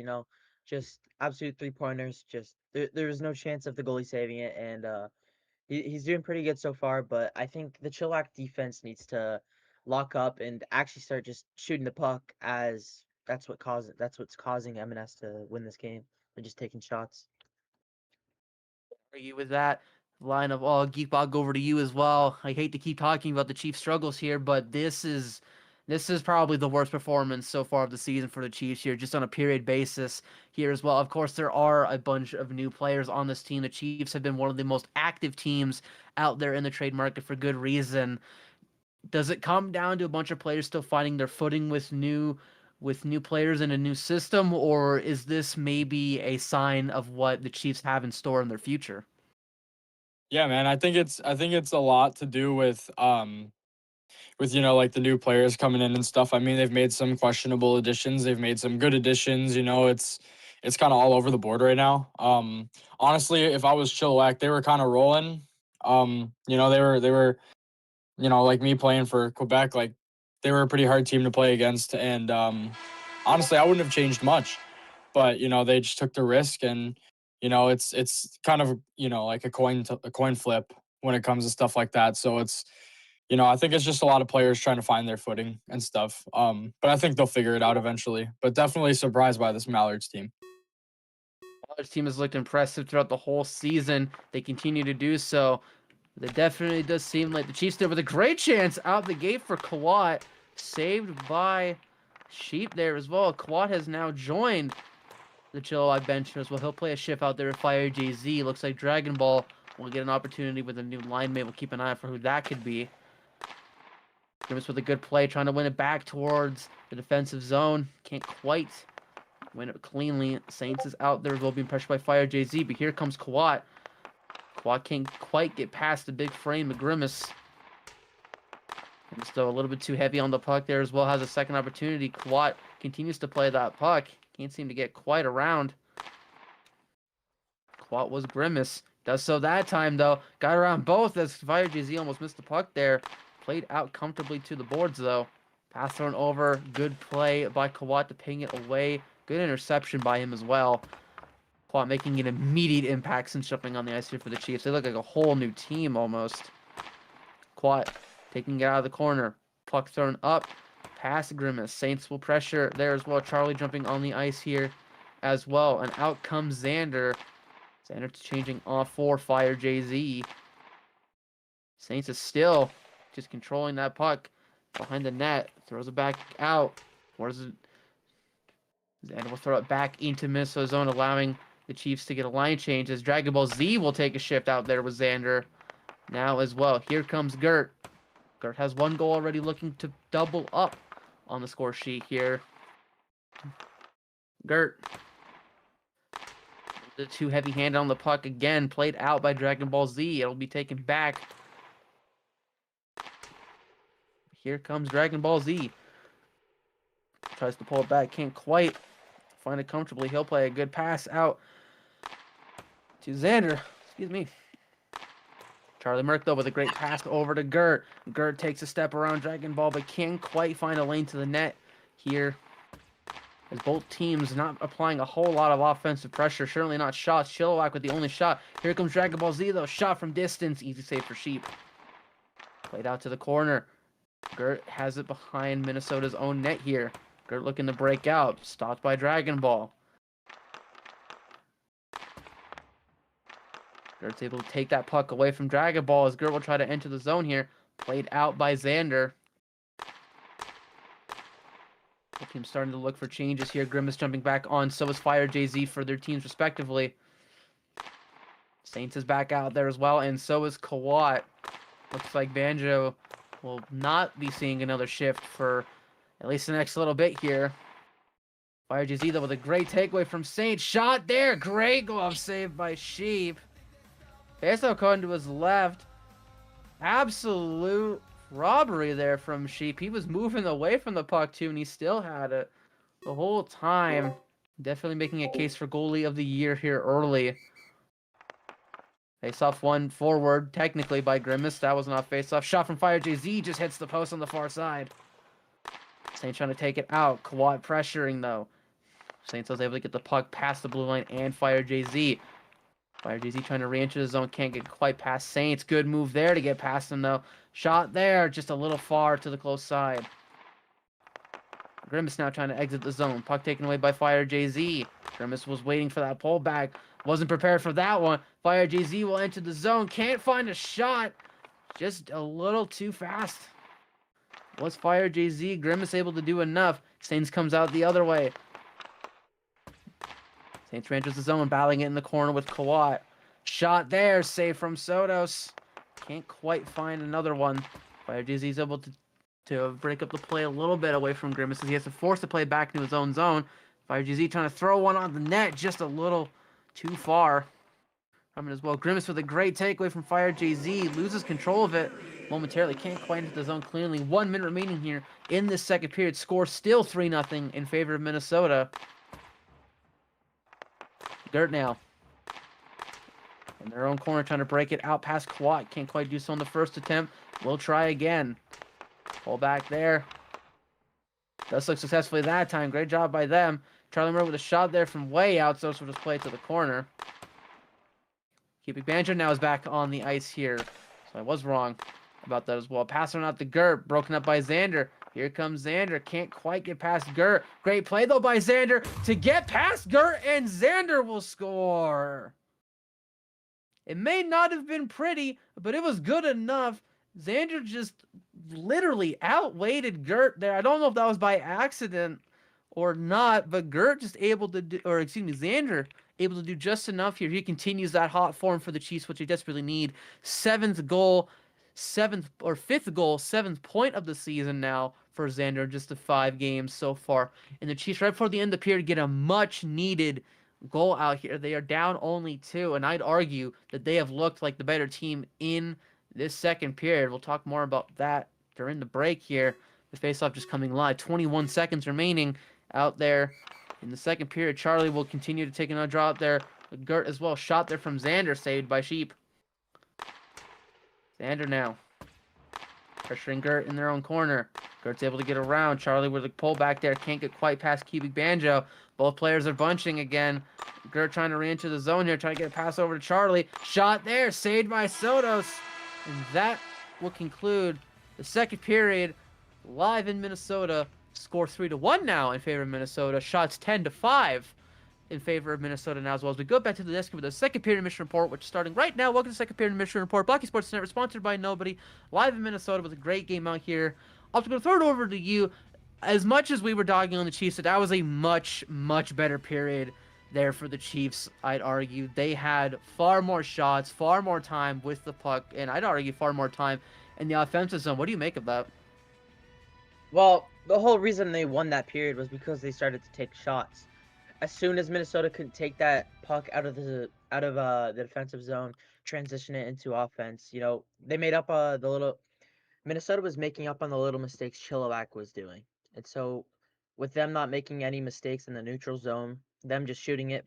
Just absolute 3-pointers. Just there's no chance of the goalie saving it, and he's doing pretty good so far. But I think the Chilliwack defense needs to lock up and actually start just shooting the puck, as that's what's causing M&S to win this game. They're just taking shots. Argue with that line of Geekbog, over to you as well. I hate to keep talking about the Chiefs' struggles here, but this is probably the worst performance so far of the season for the Chiefs here, just on a period basis here as well. Of course, there are a bunch of new players on this team. The Chiefs have been one of the most active teams out there in the trade market for good reason. Does it come down to a bunch of players still finding their footing with new players in a new system, or is this maybe a sign of what the Chiefs have in store in their future? Yeah, man, I think it's a lot to do with like the new players coming in and stuff. I mean, they've made some questionable additions, they've made some good additions. It's kind of all over the board right now. Honestly, if I was Chilliwack, they were kind of rolling. They were like me playing for Quebec, like they were a pretty hard team to play against, and honestly, I wouldn't have changed much. But they just took the risk, and it's kind of like a coin flip when it comes to stuff like that. So it's I think it's just a lot of players trying to find their footing and stuff. But I think they'll figure it out eventually. But definitely surprised by this Mallards team. Mallards team has looked impressive throughout the whole season. They continue to do so. It definitely does seem like the Chiefs did with a great chance out the gate for Kawat. Saved by Sheep there as well. Kawat has now joined the Chilliwack bench as well. He'll play a shift out there with Fire JZ. Looks like Dragon Ball will get an opportunity with a new line mate. We'll keep an eye out for who that could be. Grimace with a good play, trying to win it back towards the defensive zone. Can't quite win it cleanly. Saints is out there as well, being pressured by Fire JZ, but here comes Kawat. Kawat can't quite get past the big frame of Grimace. And still a little bit too heavy on the puck there as well. Has a second opportunity. Kawat continues to play that puck. Can't seem to get quite around. Kawat was Grimace. Does so that time, though. Got around both as Fire JZ almost missed the puck there. Played out comfortably to the boards, though. Pass thrown over. Good play by Kawat to ping it away. Good interception by him as well. Kawat making an immediate impact since jumping on the ice here for the Chiefs. They look like a whole new team almost. Kawat taking it out of the corner. Puck thrown up. Pass Grimace. Saints will pressure there as well. Charlie jumping on the ice here as well. And out comes Xander. Xander changing off for Fire JZ. Saints is still just controlling that puck behind the net. Throws it back out. Where's it? Xander will throw it back into Minnesota zone, allowing the Chiefs to get a line change as Dragon Ball Z will take a shift out there with Xander now as well. Here comes Gert. Gert has 1 goal already, looking to double up on the score sheet here. Gert. The too heavy-handed on the puck again, played out by Dragon Ball Z. It'll be taken back. Here comes Dragon Ball Z. Tries to pull it back, can't quite find it comfortably. He'll play a good pass out to Xander. Excuse me. Charlie Merck, though, with a great pass over to Gert. Gert takes a step around Dragon Ball, but can't quite find a lane to the net here. As both teams not applying a whole lot of offensive pressure. Certainly not shots. Chilliwack with the only shot. Here comes Dragon Ball Z, though. Shot from distance. Easy save for Sheep. Played out to the corner. Gert has it behind Minnesota's own net here. Gert looking to break out. Stopped by Dragon Ball. Gert's able to take that puck away from Dragon Ball as Gert will try to enter the zone here. Played out by Xander. The team's starting to look for changes here. Grimace jumping back on. So is Fire JZ for their teams respectively. Saints is back out there as well. And so is Kawat. Looks like Banjo will not be seeing another shift for at least the next little bit here. Fire JZ, though, with a great takeaway from Saints. Shot there. Great glove save by Sheep. Faceoff going to his left. Absolute robbery there from Sheep. He was moving away from the puck too, and he still had it the whole time. Definitely making a case for goalie of the year here early. Face-off one forward, technically by Grimace. That was not face-off. Shot from Fire JZ just hits the post on the far side. Saints trying to take it out. Kawat pressuring though. Saints was able to get the puck past the blue line and Fire JZ. Fire JZ trying to re-enter the zone. Can't get quite past Saints. Good move there to get past him though. Shot there, just a little far to the close side. Grimace now trying to exit the zone. Puck taken away by Fire JZ. Grimace was waiting for that pullback. Wasn't prepared for that one. Fire JZ will enter the zone. Can't find a shot. Just a little too fast. Was Fire JZ? Grimace able to do enough. Saints comes out the other way. Saints re-enters the zone, battling it in the corner with Kawat. Shot there, save from Sotos. Can't quite find another one. Fire JZ is able to break up the play a little bit away from Grimace as he has to force the play back into his own zone. Fire JZ trying to throw one on the net, just a little too far. Coming as well. Grimace with a great takeaway from Fire JZ. Loses control of it momentarily. Can't quite hit the zone cleanly. 1 minute remaining here in this second period. Score still 3-0 in favor of Minnesota. Gert now. In their own corner, trying to break it out past Kawat. Can't quite do so on the first attempt. We'll try again. Pull back there. Does look successfully that time. Great job by them. Charlie Murray with a shot there from way out. So we'll just play it to the corner. Youppi Banjo now is back on the ice here. So I was wrong about that as well. Passing out to Gert. Broken up by Xander. Here comes Xander. Can't quite get past Gert. Great play, though, by Xander to get past Gert, and Xander will score. It may not have been pretty, but it was good enough. Xander just literally outweighted Gert there. I don't know if that was by accident or not, but Gert just able to do, or excuse me, Xander able to do just enough here. He continues that hot form for the Chiefs, which they desperately need. Fifth goal, 7th point of the season now for Xander, just the 5 games so far. And the Chiefs, right before the end of the period, get a much needed goal out here. They are down only 2, and I'd argue that they have looked like the better team in this second period. We'll talk more about that during the break here. The faceoff just coming live. 21 seconds remaining out there in the second period. Charlie will continue to take another draw out there. Gert as well. Shot there from Xander, saved by Sheep. Xander now. Pressuring Gert in their own corner. Gert's able to get around. Charlie with a pull back there. Can't get quite past Cubic Banjo. Both players are bunching again. Gert trying to re-enter the zone here. Trying to get a pass over to Charlie. Shot there. Saved by Sotos. And that will conclude the second period live in Minnesota. Score 3-1 now in favor of Minnesota. Shots 10-5 in favor of Minnesota now as well. As we go back to the desk with the second period mission report, which is starting right now. Welcome to the second period mission report. Blockey Sports Network, sponsored by nobody. Live in Minnesota with a great game out here. I'm going to throw it over to you. as much as we were dogging on the Chiefs, that was a much, much better period there for the Chiefs, I'd argue. They had far more shots, far more time with the puck, and I'd argue far more time in the offensive zone. What do you make of that? Well, the whole reason they won that period was because they started to take shots. As soon as Minnesota couldn't take that puck out of the defensive zone, transition it into offense, they made up the little Minnesota was making up on the little mistakes Chilliwack was doing. And so with them not making any mistakes in the neutral zone, them just shooting it,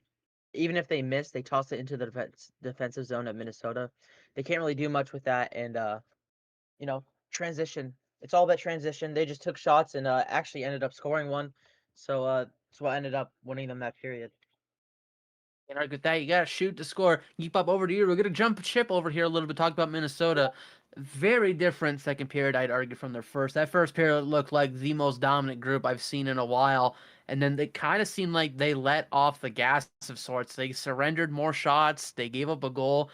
even if they miss, they toss it into the defensive zone of Minnesota. They can't really do much with that, and transition. It's all about transition. They just took shots and actually ended up scoring one. So that's what ended up winning them that period. And argue with that, you gotta shoot to score. Keep up over to you. We're gonna jump chip over here a little bit. Talk about Minnesota. Very different second period, I'd argue, from their first. That first period looked like the most dominant group I've seen in a while. And then they kind of seemed like they let off the gas of sorts. They surrendered more shots. They gave up a goal.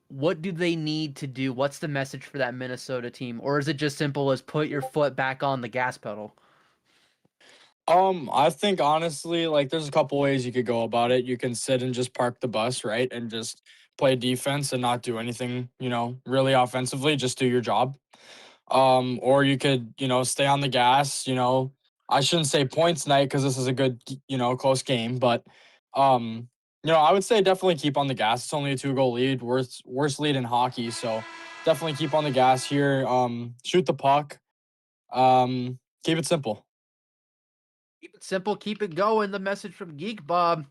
What do they need to do? What's the message for that Minnesota team? Or is it just simple as put your foot back on the gas pedal? I think honestly, like there's a couple ways you could go about it. You can sit and just park the bus, right? And just play defense and not do anything, really offensively, just do your job. Or you could, stay on the gas, I shouldn't say points night because this is a good, close game, but I would say definitely keep on the gas. It's only a 2-goal lead, worst lead in hockey, so definitely keep on the gas here. Shoot the puck. Keep it simple. Keep it simple, keep it going. The message from Geek Bob.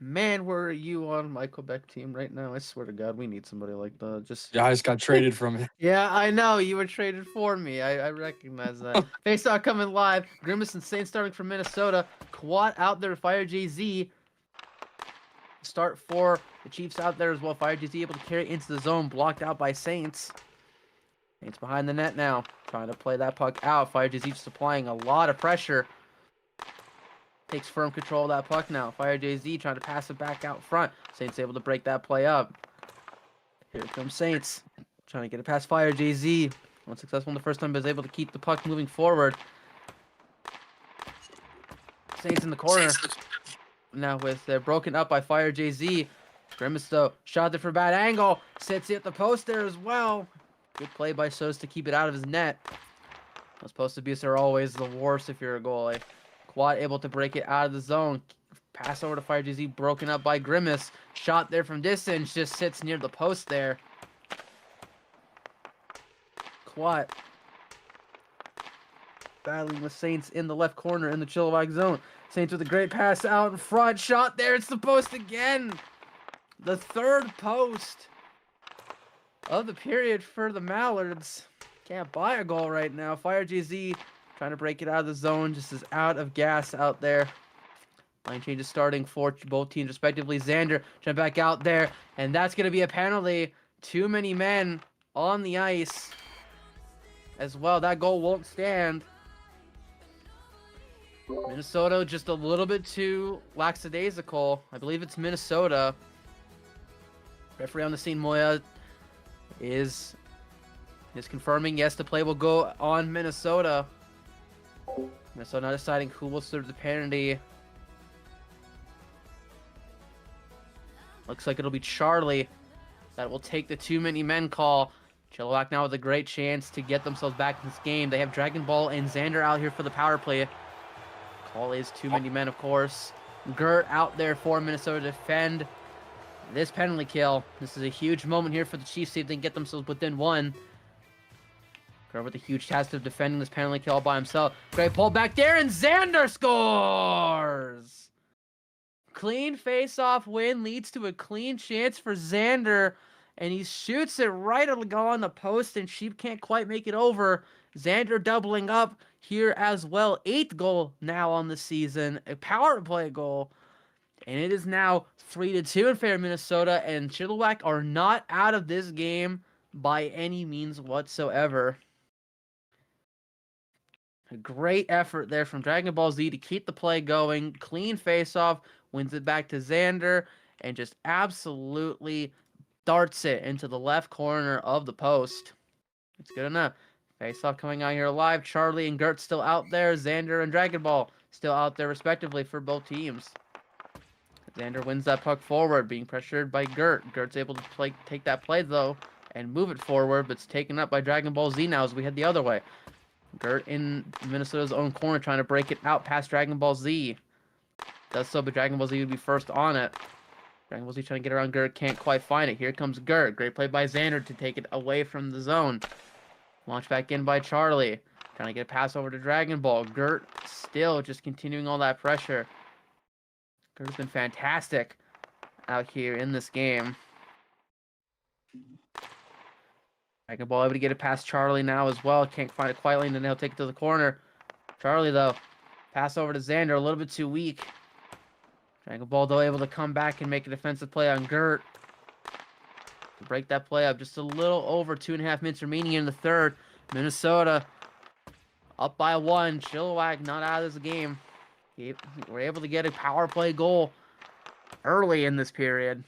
Man, where are you on my Quebec team right now? I swear to God, we need somebody like that. Yeah, I just got traded from it. Yeah, I know. You were traded for me. I recognize that. Face-off coming live. Grimace and Saint starting from Minnesota. Quad out there to Fire JZ. Start for the Chiefs out there as well. Fire JZ able to carry into the zone. Blocked out by Saints. Saints behind the net now. Trying to play that puck out. Fire JZ just applying a lot of pressure. Takes firm control of that puck now. Fire JZ trying to pass it back out front. Saints able to break that play up. Here comes Saints. Trying to get it past Fire JZ. Unsuccessful in the first time, but is able to keep the puck moving forward. Saints in the corner. Now with they're broken up by Fire JZ. Grimace though, shot there for a bad angle. Sits it at the post there as well. Good play by Sos to keep it out of his net. Those post abuses are always the worst if you're a goalie. Quad able to break it out of the zone. Pass over to Fire JZ, broken up by Grimace. Shot there from distance, just sits near the post there. Quad battling with Saints in the left corner in the Chilliwack zone. Saints with a great pass out in front. Shot there, it's the post again. The third post of the period for the Mallards. Can't buy a goal right now. Fire JZ trying to break it out of the zone, just is out of gas out there. Line changes starting for both teams respectively. Xander trying back out there, and that's going to be a penalty. Too many men on the ice as well. That goal won't stand. Minnesota just a little bit too lackadaisical. I believe it's Minnesota. Referee on the scene, Moya, is confirming, yes, the play will go on Minnesota. Minnesota now deciding who will serve the penalty. Looks like it'll be Charlie that will take the too many men call. Chilliwack now with a great chance to get themselves back in this game. They have Dragon Ball and Xander out here for the power play. Call is too many men, of course. Gert out there for Minnesota to defend this penalty kill. This is a huge moment here for the Chiefs. See if they can get themselves within one. With a huge task of defending this penalty kill all by himself. Great pull back there, and Xander scores! Clean face-off win leads to a clean chance for Xander, and he shoots it right on the post, and Sheep can't quite make it over. Xander doubling up here as well. 8th goal now on the season, a power play goal, and it is now 3-2 in favor of Minnesota, and Chilliwack are not out of this game by any means whatsoever. A great effort there from Dragon Ball Z to keep the play going. Clean face-off, wins it back to Xander, and just absolutely darts it into the left corner of the post. It's good enough. Face-off coming out here live. Charlie and Gert still out there. Xander and Dragon Ball still out there respectively for both teams. Xander wins that puck forward, being pressured by Gert. Gert's able to take that play, though, and move it forward, but it's taken up by Dragon Ball Z now as we head the other way. Gert in Minnesota's own corner trying to break it out past Dragon Ball Z. Does so, but Dragon Ball Z would be first on it. Dragon Ball Z trying to get around Gert, can't quite find it. Here comes Gert. Great play by Xander to take it away from the zone. Launched back in by Charlie. Trying to get a pass over to Dragon Ball. Gert still just continuing all that pressure. Gert's been fantastic out here in this game. Dragon Ball able to get it past Charlie now as well. Can't find it quietly, and then he'll take it to the corner. Charlie, though, pass over to Xander, a little bit too weak. Dragon Ball, though, able to come back and make a defensive play on Gert. To break that play up, just a little over 2.5 minutes remaining in the third. Minnesota up by 1. Chilliwack not out of this game. We're able to get a power play goal early in this period.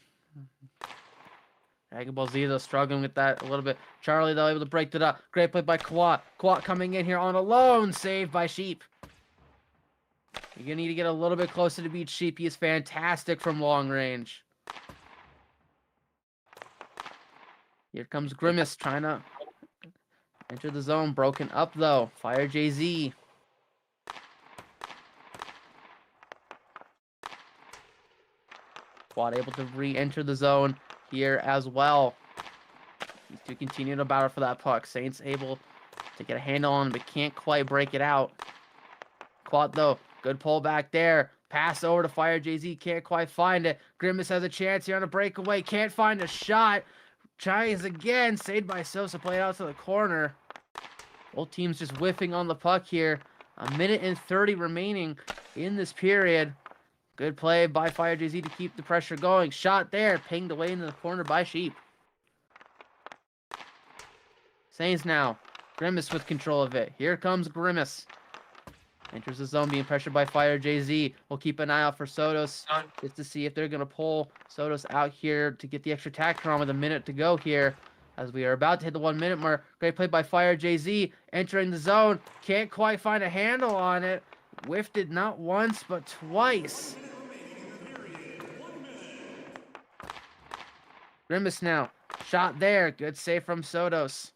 Dragon Ball Z, though, struggling with that a little bit. Charlie, though, able to break it up. Great play by Kwat. Kwat coming in here on a lone save by Sheep. You're going to need to get a little bit closer to beat Sheep. He is fantastic from long range. Here comes Grimace trying to enter the zone. Broken up, though. Fire JZ. Quad able to re-enter the zone here as well. These two continue to battle for that puck. Saints able to get a handle on it, but can't quite break it out. Quad, though, good pull back there. Pass over to Fire JZ, can't quite find it. Grimace has a chance here on a breakaway, can't find a shot. Tries again, saved by Sosa, played out to the corner. Both teams just whiffing on the puck here. 1:30 remaining in this period. Good play by Fire JZ to keep the pressure going. Shot there, pinged away into the corner by Sheep. Saints now. Grimace with control of it. Here comes Grimace. Enters the zone, being pressured by Fire JZ. We'll keep an eye out for Sotos just to see if they're going to pull Sotos out here to get the extra tacker on with a minute to go here. As we are about to hit the 1 minute mark. Great play by Fire JZ. Entering the zone. Can't quite find a handle on it. Whiffed it not once, but twice. Grimace now. Shot there. Good save from Sotos.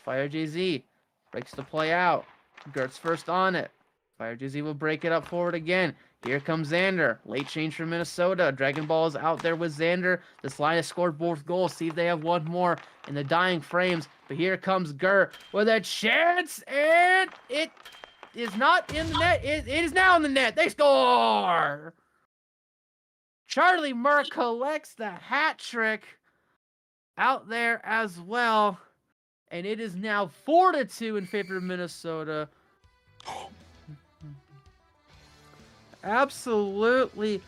Fire JZ breaks the play out. Gert's first on it. Fire JZ will break it up forward again. Here comes Xander. Late change from Minnesota. Dragon Ball is out there with Xander. This line has scored both goals. See if they have one more in the dying frames. But here comes Gert with a chance. And it is not in the net. It is now in the net. They score! Charlie Murr collects the hat trick out there as well. And it is now 4-2 in favor of Minnesota. Absolutely.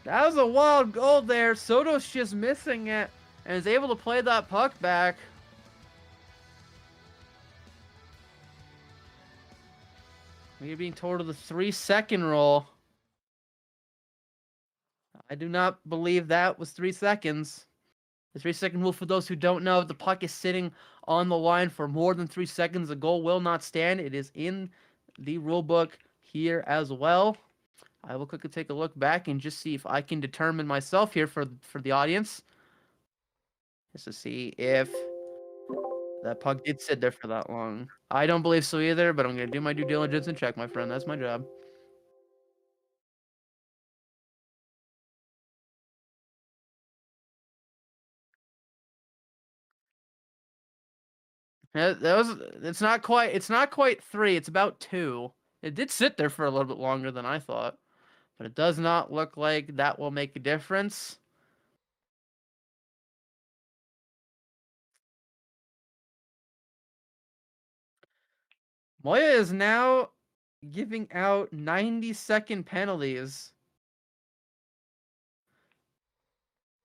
That was a wild goal there. Soto's just missing it and is able to play that puck back. We're being told of the 3-second rule. I do not believe that was 3 seconds. The 3-second rule, for those who don't know, if the puck is sitting on the line for more than 3 seconds, the goal will not stand. It is in the rule book here as well. I will quickly take a look back and just see if I can determine myself here for the audience. Just to see if that puck did sit there for that long. I don't believe so either, but I'm going to do my due diligence and check, my friend. That's my job. It's not quite 3, it's about 2. It did sit there for a little bit longer than I thought, but it does not look like that will make a difference. Moya is now giving out 90-second penalties.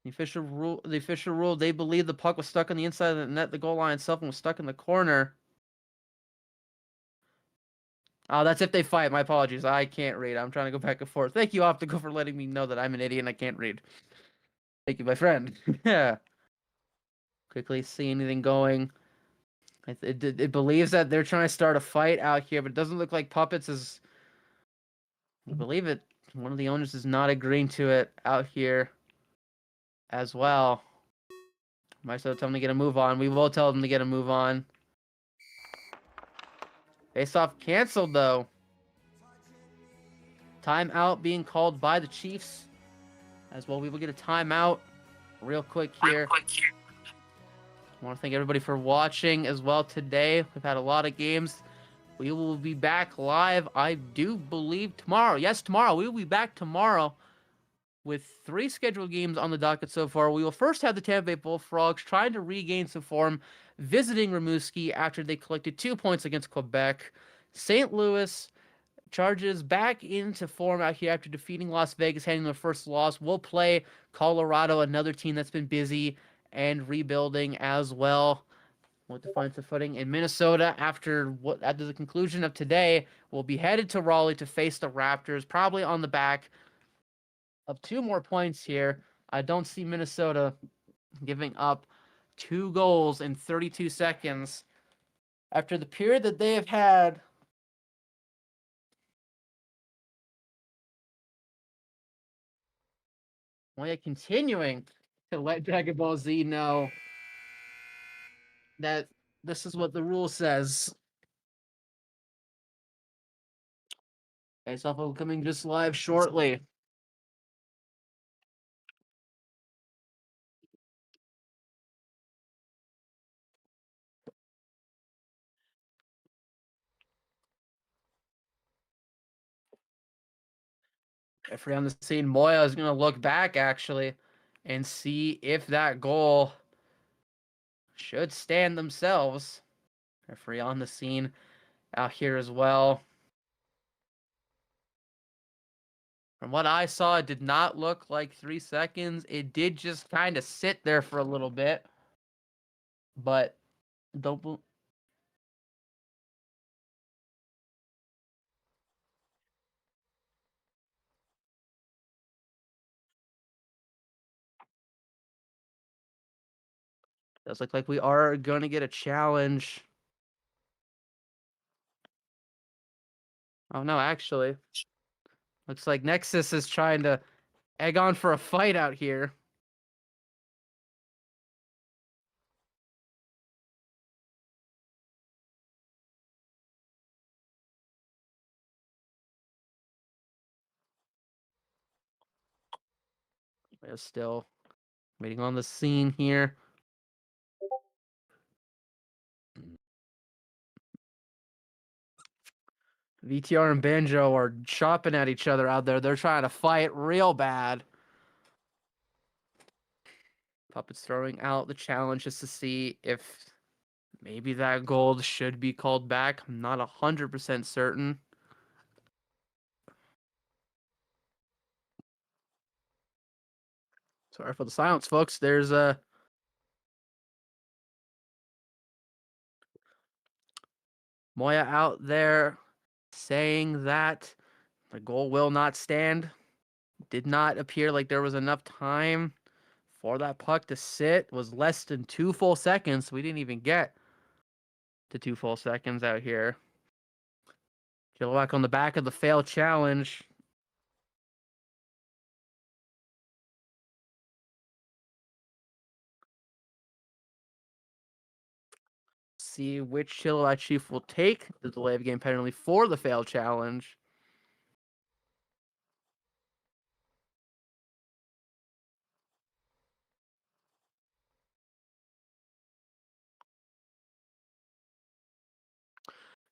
The official rule, they believe the puck was stuck on the inside of the net, the goal line itself, and was stuck in the corner. Oh, that's if they fight. My apologies. I can't read. I'm trying to go back and forth. Thank you, Optical, for letting me know that I'm an idiot and I can't read. Thank you, my friend. Yeah. Quickly see anything going. It believes that they're trying to start a fight out here, but it doesn't look like Puppets is. I believe it. One of the owners is not agreeing to it out here as well. Might still tell them to get a move on. We will tell them to get a move on. Face-off canceled, though. Timeout being called by the Chiefs. As well, we will get a timeout real quick here. I want to thank everybody for watching as well today. We've had a lot of games. We will be back live, I do believe, tomorrow. Yes, tomorrow. We will be back tomorrow with 3 scheduled games on the docket so far. We will first have the Tampa Bay Bullfrogs trying to regain some form, visiting Rimouski after they collected 2 points against Quebec. St. Louis charges back into form out here after defeating Las Vegas, handing their first loss. We'll play Colorado, another team that's been busy and rebuilding as well. With the defensive footing in Minnesota after the conclusion of today, we'll be headed to Raleigh to face the Raptors, probably on the back of 2 more points here. I don't see Minnesota giving up 2 goals in 32 seconds after the period that they have had. Well, continuing to let Dragon Ball Z know that this is what the rule says. Face-off will coming just live shortly. Referee on the scene, Moya is going to look back actually and see if that goal should stand themselves. Referee on the scene out here as well. From what I saw, it did not look like 3 seconds. It did just kind of sit there for a little bit. But don't. Does look like we are going to get a challenge. Oh, no, actually. Looks like Nexus is trying to egg on for a fight out here. They're still waiting on the scene here. VTR and Banjo are chopping at each other out there. They're trying to fight real bad. Puppet's throwing out the challenge just to see if maybe that gold should be called back. I'm not 100% certain. Sorry for the silence, folks. There's a Moya out there saying that the goal will not stand. Did not appear like there was enough time for that puck to sit. It was less than 2 full seconds. We didn't even get to 2 full seconds out here. Chilliwack on the back of the failed challenge. See which Chilliwack Chief will take the delay of game penalty for the failed challenge.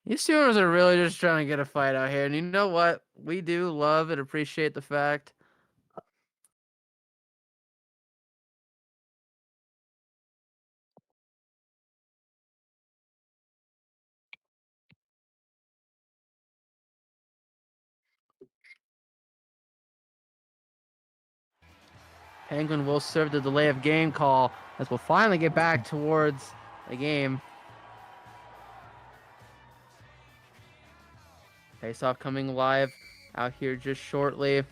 These Steelers are really just trying to get a fight out here. And you know what? We do love and appreciate the fact Penguin will serve the delay of game call as we'll finally get back towards the game. Face-off coming live out here just shortly.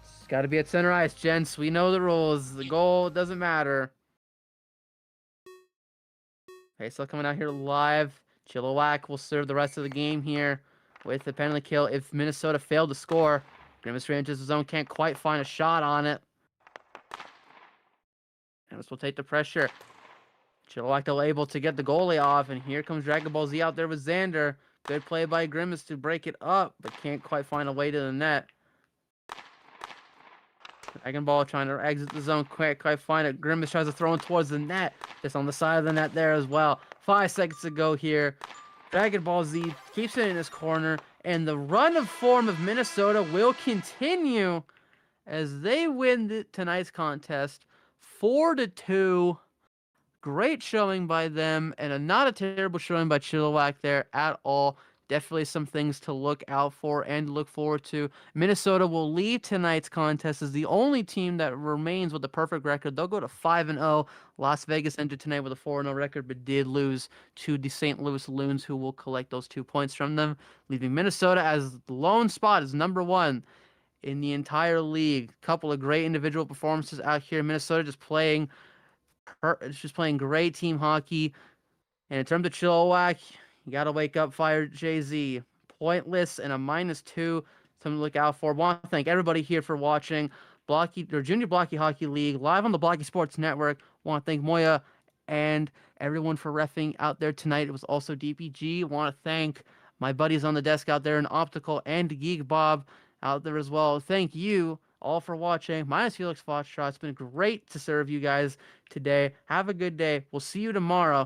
It's got to be at center ice, gents. We know the rules. The goal doesn't matter. Faceoff coming out here live. Chilliwack will serve the rest of the game here with the penalty kill. If Minnesota failed to score, Grimace ran into the zone, can't quite find a shot on it. And this will take the pressure. Chilliwack still able to get the goalie off, and here comes Dragon Ball Z out there with Xander. Good play by Grimace to break it up, but can't quite find a way to the net. Dragon Ball trying to exit the zone, can't quite find it. Grimace tries to throw it towards the net, just on the side of the net there as well. 5 seconds to go here. Dragon Ball Z keeps it in his corner, and the run of form of Minnesota will continue as they win tonight's contest 4-2. Great showing by them, and not a terrible showing by Chilliwack there at all. Definitely some things to look out for and look forward to. Minnesota will leave tonight's contest as the only team that remains with a perfect record. They'll go to 5-0. Las Vegas entered tonight with a 4-0 record, but did lose to the St. Louis Loons, who will collect those 2 points from them, leaving Minnesota as the lone spot as number 1 in the entire league. Couple of great individual performances out here. Minnesota just playing great team hockey. And in terms of Chilliwack, you got to wake up, Fire Jay-Z. Pointless and a -2. Something to look out for. Want to thank everybody here for watching Junior Blockey Hockey League live on the Blockey Sports Network. Want to thank Moya and everyone for reffing out there tonight. It was also DPG. Want to thank my buddies on the desk out there in Optical and Geek Bob out there as well. Thank you all for watching. My name is Felix Foxtrot. It's been great to serve you guys today. Have a good day. We'll see you tomorrow.